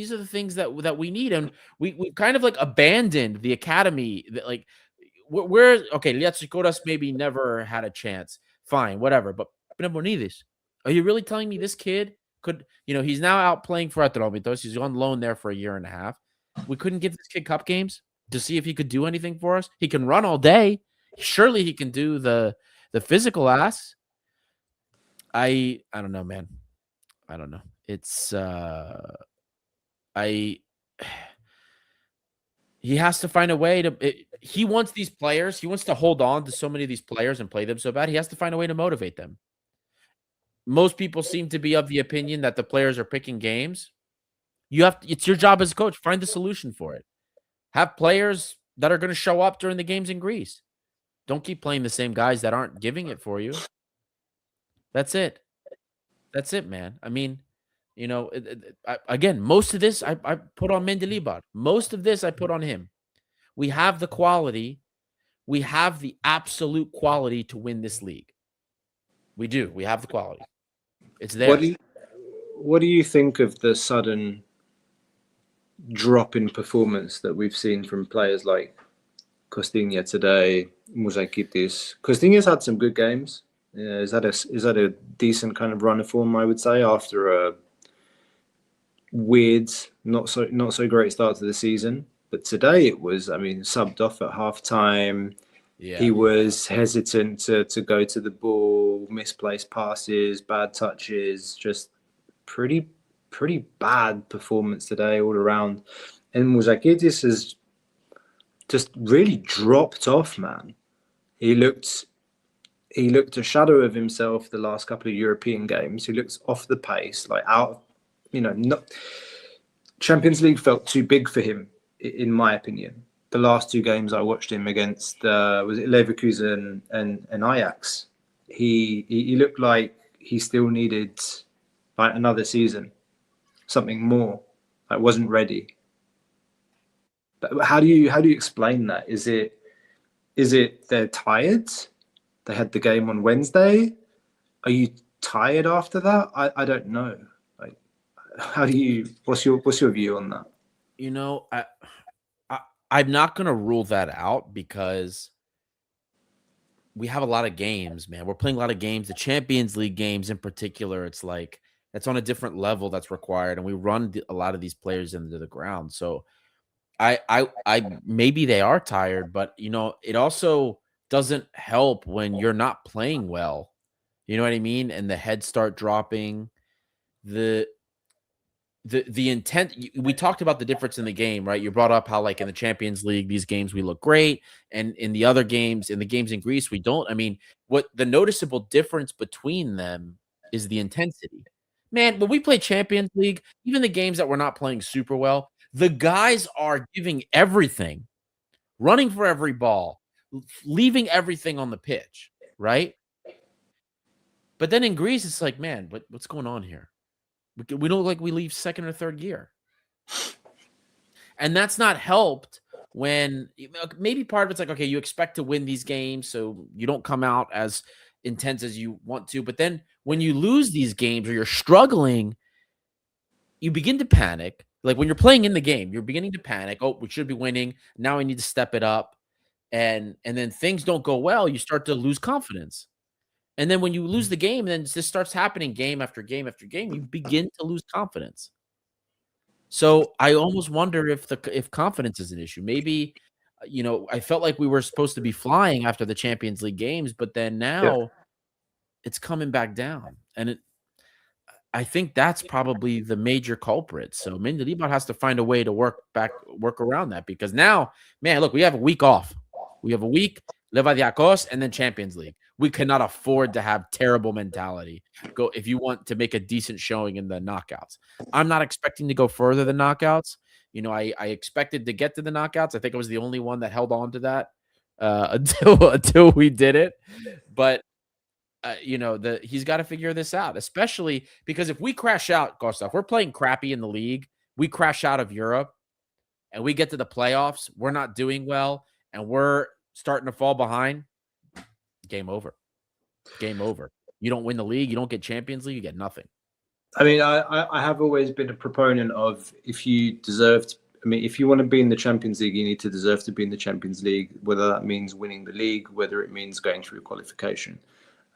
that we need, and we kind of like abandoned the academy. That like we're okay. Liatsikoras maybe never had a chance. Fine, whatever. But Panathinaikos, are you really telling me this kid could? You know, he's now out playing for Athanatos. He's on loan there for a year and a half. We couldn't give this kid cup games to see if he could do anything for us. He can run all day. Surely he can do the physical ass. I don't know, man. I don't know. It's he has to find a way to he wants these players, he wants to hold on to so many of these players and play them so bad. He has to find a way to motivate them. Most people seem to be of the opinion that the players are picking games. It's your job as a coach. Find the solution for it. Have players that are going to show up during the games in Greece. Don't keep playing the same guys that aren't giving it for you. That's it. That's it, man. I mean, you know, again, most of this I put on Mendilibar. Most of this I put on him. We have the quality. We have the absolute quality to win this league. We do. We have the quality. It's there. What do you think of the sudden drop in performance that we've seen from players like Kostinha today, Mouzakidis? Kostinha's had some good games. Is that a decent kind of run of form, I would say, after a weird, not so great start to the season? But today it was, I mean, subbed off at halftime. Yeah. He was hesitant to go to the ball, misplaced passes, bad touches, just pretty bad performance today all around. And Mouzakidis has just really dropped off, man. He looked a shadow of himself the last couple of European games. He looks off the pace, like out, you know, not Champions League felt too big for him, in my opinion. The last 2 games I watched him against, was it Leverkusen and Ajax? He looked like he still needed like another season, something more. I wasn't ready. But how do you explain that? Is it they're tired? They had the game on Wednesday. Are you tired after that? I don't know. Like, how do you? What's your view on that? You know, I'm not gonna rule that out because we have a lot of games, man. We're playing a lot of games. The Champions League games in particular, it's like that's on a different level that's required, and we run a lot of these players into the ground. So I maybe they are tired, but you know, it also doesn't help when you're not playing well. You know what I mean? And the heads start dropping. The intent, we talked about the difference in the game, right? You brought up how like in the Champions League, these games we look great, and in the other games, in the games in Greece, we don't. I mean, what the noticeable difference between them is the intensity. Man, when we play Champions League, even the games that we're not playing super well, the guys are giving everything, running for every ball, leaving everything on the pitch, right? But then in Greece, it's like, man, what's going on here? We don't look like we leave second or third gear. And that's not helped when maybe part of it's like, okay, you expect to win these games, so you don't come out as intense as you want to. But then when you lose these games or you're struggling, you begin to panic. Like when you're playing in the game, you're beginning to panic. Oh, we should be winning. Now I need to step it up. And then things don't go well. You start to lose confidence. And then when you lose the game, then this starts happening game after game after game. You begin to lose confidence. So I almost wonder if confidence is an issue. Maybe, you know, I felt like we were supposed to be flying after the Champions League games, but then now it's coming back down. And I think that's probably the major culprit. So Mendilibar has to find a way to work around that, because now, man, look, we have a week off. We have a week, Olympiacos, and then Champions League. We cannot afford to have terrible mentality. Go if you want to make a decent showing in the knockouts. I'm not expecting to go further than knockouts. You know, I expected to get to the knockouts. I think I was the only one that held on to that until we did it. But you know, he's got to figure this out, especially because if we crash out, Gustav, we're playing crappy in the league. We crash out of Europe, and we get to the playoffs. We're not doing well, and we're starting to fall behind. Game over. Game over. You don't win the league. You don't get Champions League. You get nothing. I mean, I have always been a proponent of if you deserve to, I mean, if you want to be in the Champions League, you need to deserve to be in the Champions League, whether that means winning the league, whether it means going through qualification.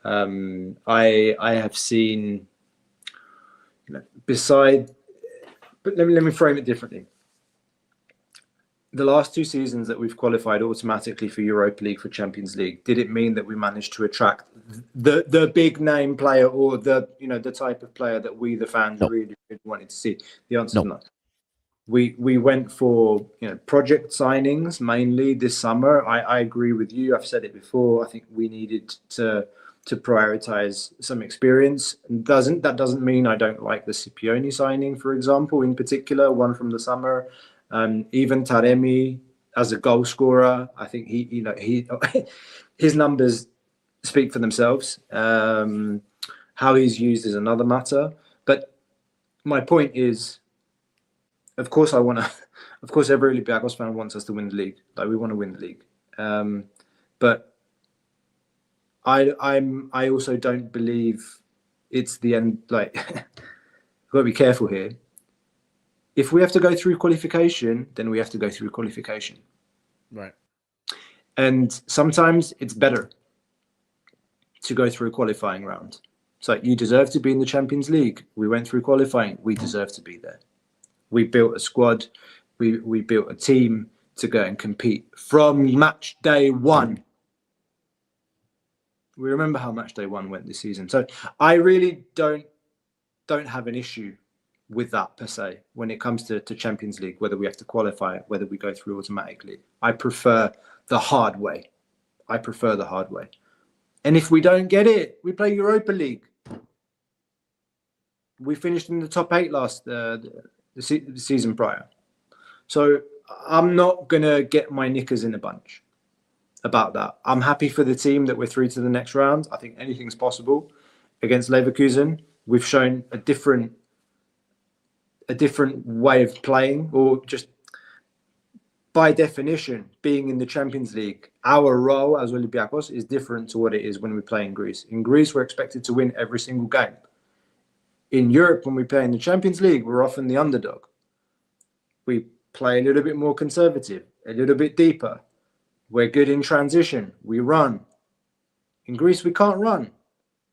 I have seen, you know, but let me frame it differently. The last 2 seasons that we've qualified automatically for Europa League, for Champions League, did it mean that we managed to attract the big name player, or the type of player that we, the fans, really wanted to see? The answer is no. We went for project signings mainly this summer. I agree with you. I've said it before. I think we needed to prioritize some experience. That doesn't mean I don't like the Scipione signing, for example, in particular, one from the summer. Even Taremi as a goal scorer, I think he his numbers speak for themselves. How he's used is another matter. But my point is, of course, every Olympiacos fan wants us to win the league. Like, we want to win the league. But I also don't believe it's the end. Like, we've got to be careful here. If we have to go through qualification, then we have to go through qualification. Right. And sometimes it's better to go through a qualifying round. It's like, you deserve to be in the Champions League. We went through qualifying. We deserve to be there. We built a squad. We built a team to go and compete from match day 1. We remember how match day 1 went this season. So I really don't have an issue with that per se when it comes to Champions League, whether we have to qualify, whether we go through automatically. I prefer the hard way. And if we don't get it, we play Europa League. We finished in the top 8 last the season prior. So I'm not going to get my knickers in a bunch about that. I'm happy for the team that we're through to the next round. I think anything's possible. Against Leverkusen, we've shown a different way of playing, or just by definition, being in the Champions League, our role as Olympiacos is different to what it is when we play in Greece. In Greece, we're expected to win every single game. In Europe, when we play in the Champions League, we're often the underdog. We play a little bit more conservative, a little bit deeper. We're good in transition. We run. In Greece, we can't run.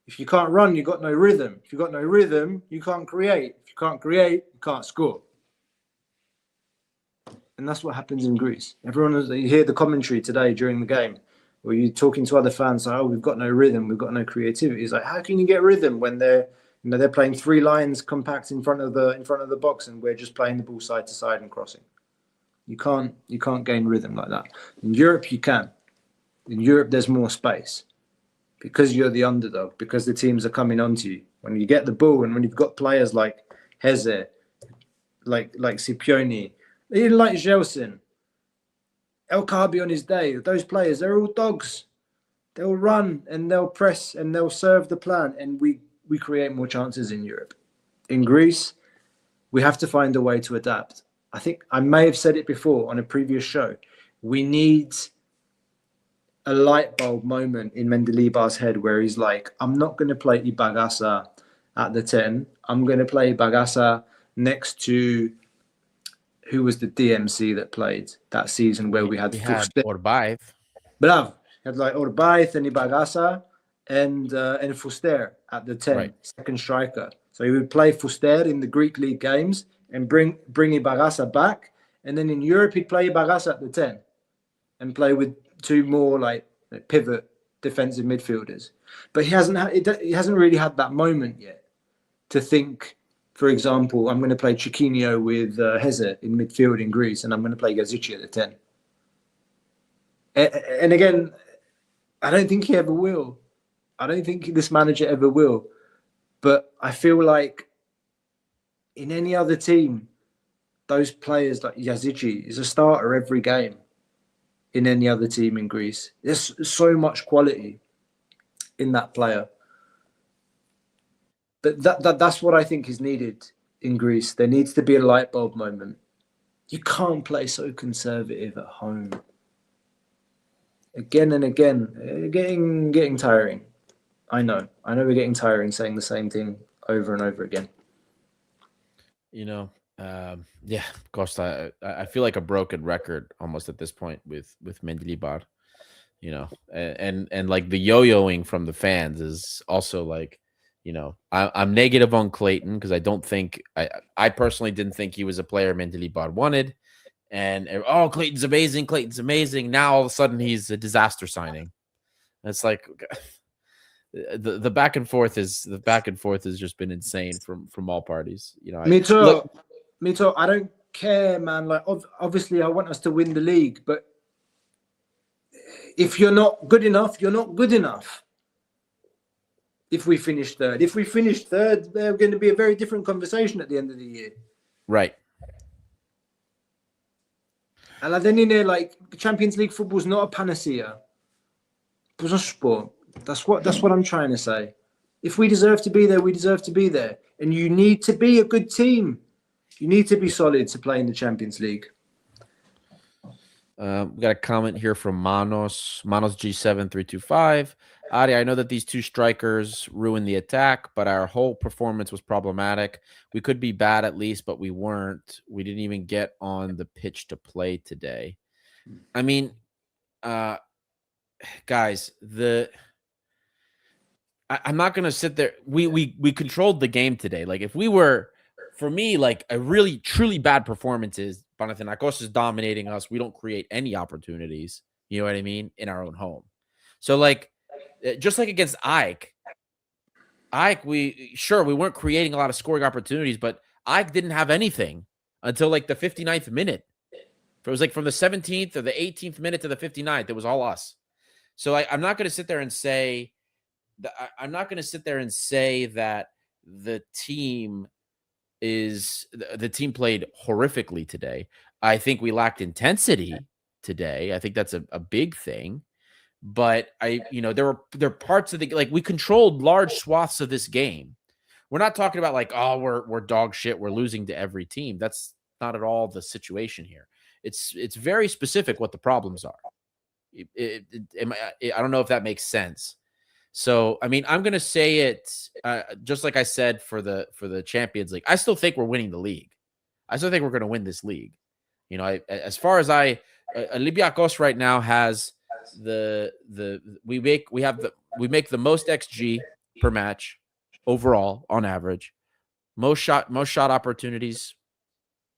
If you can't run, you've got no rhythm. If you've got no rhythm, you can't create. If you can't create, you can't score. And that's what happens in Greece. You hear the commentary today during the game, where you're talking to other fans, like, oh, we've got no rhythm, we've got no creativity. It's like, how can you get rhythm when they're playing 3 lines compact in front of the box, and we're just playing the ball side to side and crossing? You can't gain rhythm like that. In Europe, you can. In Europe, there's more space because you're the underdog, because the teams are coming onto you. When you get the ball, and when you've got players like Heze, like Scipione, even like Gelson, El Kabi on his day, those players, they're all dogs. They'll run and they'll press and they'll serve the plan, and we create more chances in Europe. In Greece, we have to find a way to adapt. I think I may have said it before on a previous show. We need a light bulb moment in Mendilibar's head where he's like, I'm not going to play Ibagasa at the 10. I'm going to play Ibagasa next to, who was the DMC that played that season where we had Orbaev. Bravo. Had like Orbaev and Ibagasa and Fuster at the 10, right. Second striker. So he would play Fuster in the Greek league games and bring Ibagasa back. And then in Europe, he'd play Ibagasa at the 10 and play with 2 more like pivot defensive midfielders. But he hasn't really had that moment yet to think, for example, I'm going to play Chiquinho with Heze in midfield in Greece, and I'm going to play Gazici at the 10. And again, I don't think he ever will. I don't think this manager ever will. But I feel like in any other team, those players like Gazici is a starter every game in any other team in Greece. There's so much quality in that player. But that's what I think is needed in Greece. There needs to be a light bulb moment. You can't play so conservative at home. Again and again, getting tiring. I know we're getting tiring saying the same thing over and over again. Yeah, gosh, I feel like a broken record almost at this point with Mendilibar, and like the yo-yoing from the fans is also like, I'm negative on Clayton because I don't think I personally didn't think he was a player Mendilibar wanted. And Clayton's amazing. Now all of a sudden he's a disaster signing. It's like the back and forth has just been insane from all parties. Me too. I don't care, man. Like obviously I want us to win the league, but if you're not good enough, you're not good enough. If we finish third, there's going to be a very different conversation at the end of the year. Right. And then in there, like Champions League football is not a panacea. It's not sport. That's what I'm trying to say. If we deserve to be there, we deserve to be there. And you need to be a good team. You need to be solid to play in the Champions League. We got a comment here from Manos G7325. Adi, I know that these 2 strikers ruined the attack, but our whole performance was problematic. We could be bad at least, but we weren't. We didn't even get on the pitch to play today. I mean, guys, I'm not going to sit there. We controlled the game today. Like if we were, for me, like a really truly bad performance is Panathinaikos is dominating us. We don't create any opportunities. You know what I mean? In our own home. So like, just like against Ike, we weren't creating a lot of scoring opportunities, but Ike didn't have anything until like the 59th minute. It was like from the 17th or the 18th minute to the 59th, it was all us. So I'm not going to sit there and say that the team is the team played horrifically today. I think we lacked intensity today. I think that's a big thing. But there are parts of the, like, we controlled large swaths of this game. We're not talking about like, oh, we're dog shit, we're losing to every team. That's not at all the situation here. It's very specific what the problems are. I don't know if that makes sense. So, I mean, I'm going to say it just like I said for the Champions League. I still think we're winning the league. I still think we're going to win this league. As far as Olympiacos right now has we make the most XG per match overall on average, most shot opportunities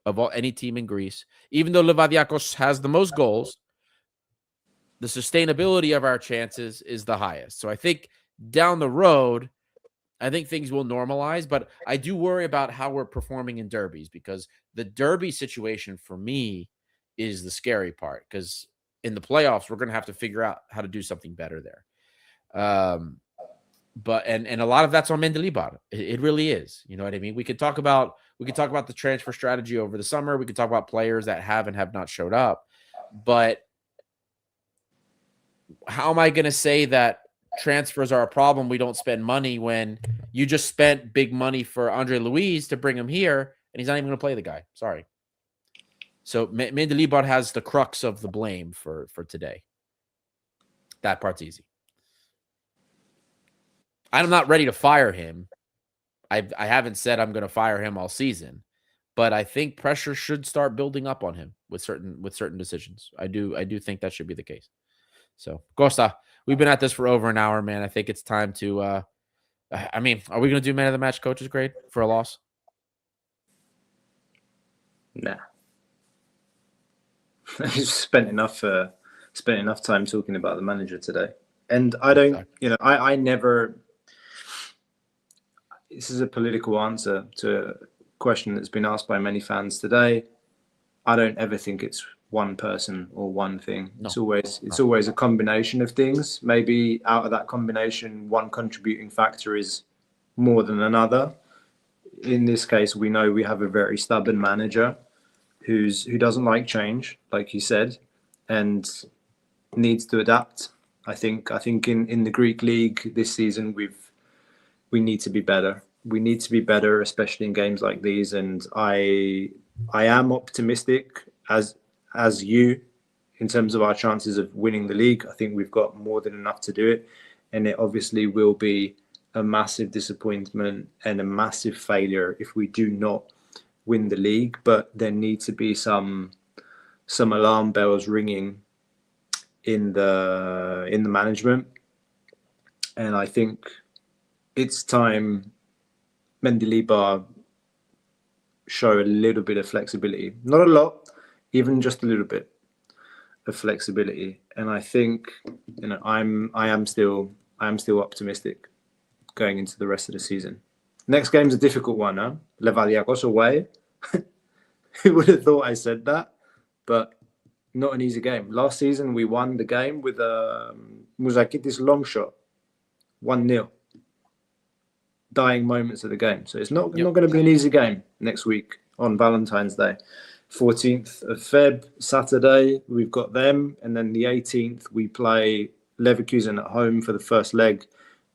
of any team in Greece. Even though Olympiacos has the most goals, the sustainability of our chances is the highest. So I think down the road, I think things will normalize, but I do worry about how we're performing in derbies, because the derby situation for me is the scary part, because in the playoffs, we're going to have to figure out how to do something better there. But a lot of that's on Mendilibar. It really is. You know what I mean? We could talk about the transfer strategy over the summer. We could talk about players that have and have not showed up, but how am I going to say that transfers are a problem? We don't spend money when you just spent big money for Andre Luiz to bring him here, and he's not even going to play the guy. Sorry. So Mendilibar has the crux of the blame for today. That part's easy. I'm not ready to fire him. I haven't said I'm going to fire him all season, but I think pressure should start building up on him with certain decisions. I do think that should be the case. So, Costa, we've been at this for over an hour, man. I think it's time to I mean, are we going to do man of the match coach's grade for a loss? Nah. I spent enough time talking about the manager today. And I don't, I never, this is a political answer to a question that's been asked by many fans today. I don't ever think it's one person or one thing. No. It's always a combination of things. Maybe out of that combination, one contributing factor is more than another. In this case, we know we have a very stubborn manager who doesn't like change, like you said, and needs to adapt. I think in the Greek league this season we need to be better. We need to be better, especially in games like these. And I am optimistic as you in terms of our chances of winning the league. I think we've got more than enough to do it, and it obviously will be a massive disappointment and a massive failure if we do not win the league. But there need to be some alarm bells ringing in the management, and I think it's time Mendilibar show a little bit of flexibility, not a lot, even just a little bit of flexibility. And I think I am still optimistic going into the rest of the season. Next game's a difficult one, huh? Olympiacos away. Who would have thought I said that? But not an easy game. Last season we won the game with a Mouzakitis long shot, 1-0. Dying moments of the game. So it's not going to be an easy game next week on Valentine's Day. 14th of Feb, Saturday, we've got them. And then the 18th, we play Leverkusen at home for the first leg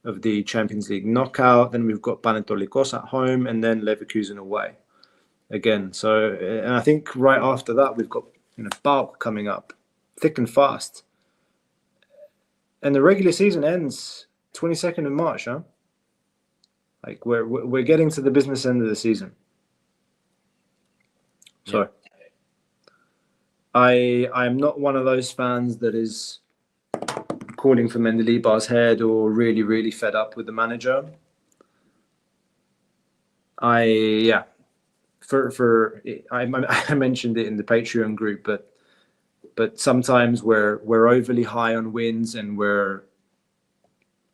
of the Champions League knockout. Then we've got Panathinaikos at home and then Leverkusen away again. So, and I think right after that, we've got Bulk coming up thick and fast. And the regular season ends 22nd of March, huh? Like we're getting to the business end of the season. So I'm not one of those fans that is calling for Mendilibar's head or really, really fed up with the manager. I mentioned it in the Patreon group, but sometimes we're overly high on wins and we're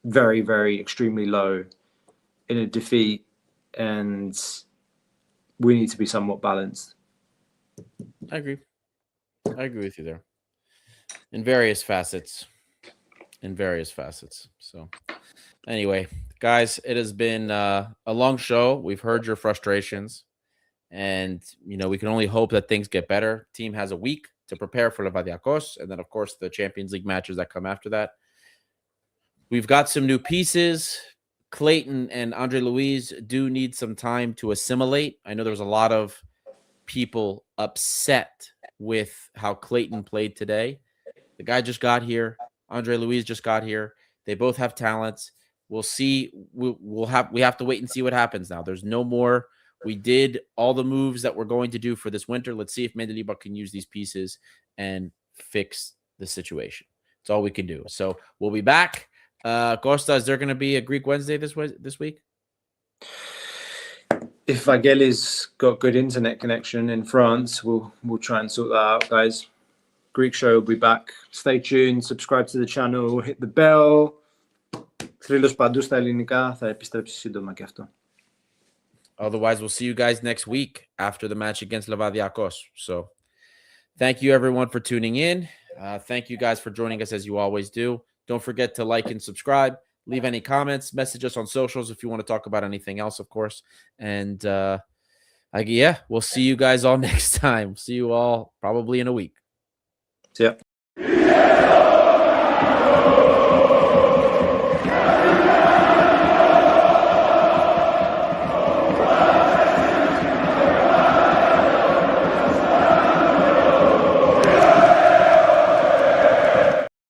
very, very extremely low in a defeat, and we need to be somewhat balanced. I agree with you there in various facets. So anyway, guys, it has been a long show. We've heard your frustrations. And, we can only hope that things get better. Team has a week to prepare for Olympiacos, and then, of course, the Champions League matches that come after that. We've got some new pieces. Clayton and Andre Luiz do need some time to assimilate. I know there was a lot of people upset with how Clayton played today. The guy just got here. Andre Luiz just got here. They both have talents. We'll see. We have to wait and see what happens now. There's no more. We did all the moves that we're going to do for this winter. Let's see if Mendilibar can use these pieces and fix the situation. That's all we can do. So we'll be back. Costa, is there going to be a Greek Wednesday this week? If Vangelis got good internet connection in France, we'll try and sort that out, guys. Greek show will be back. Stay tuned, subscribe to the channel, hit the bell. Thrylos παντού στα ελληνικά, θα επιστρέψει σύντομα και αυτό. Otherwise, we'll see you guys next week after the match against Olympiacos. So thank you, everyone, for tuning in. Thank you guys for joining us as you always do. Don't forget to like and subscribe. Leave any comments. Message us on socials if you want to talk about anything else, of course. And we'll see you guys all next time. See you all probably in a week. See ya.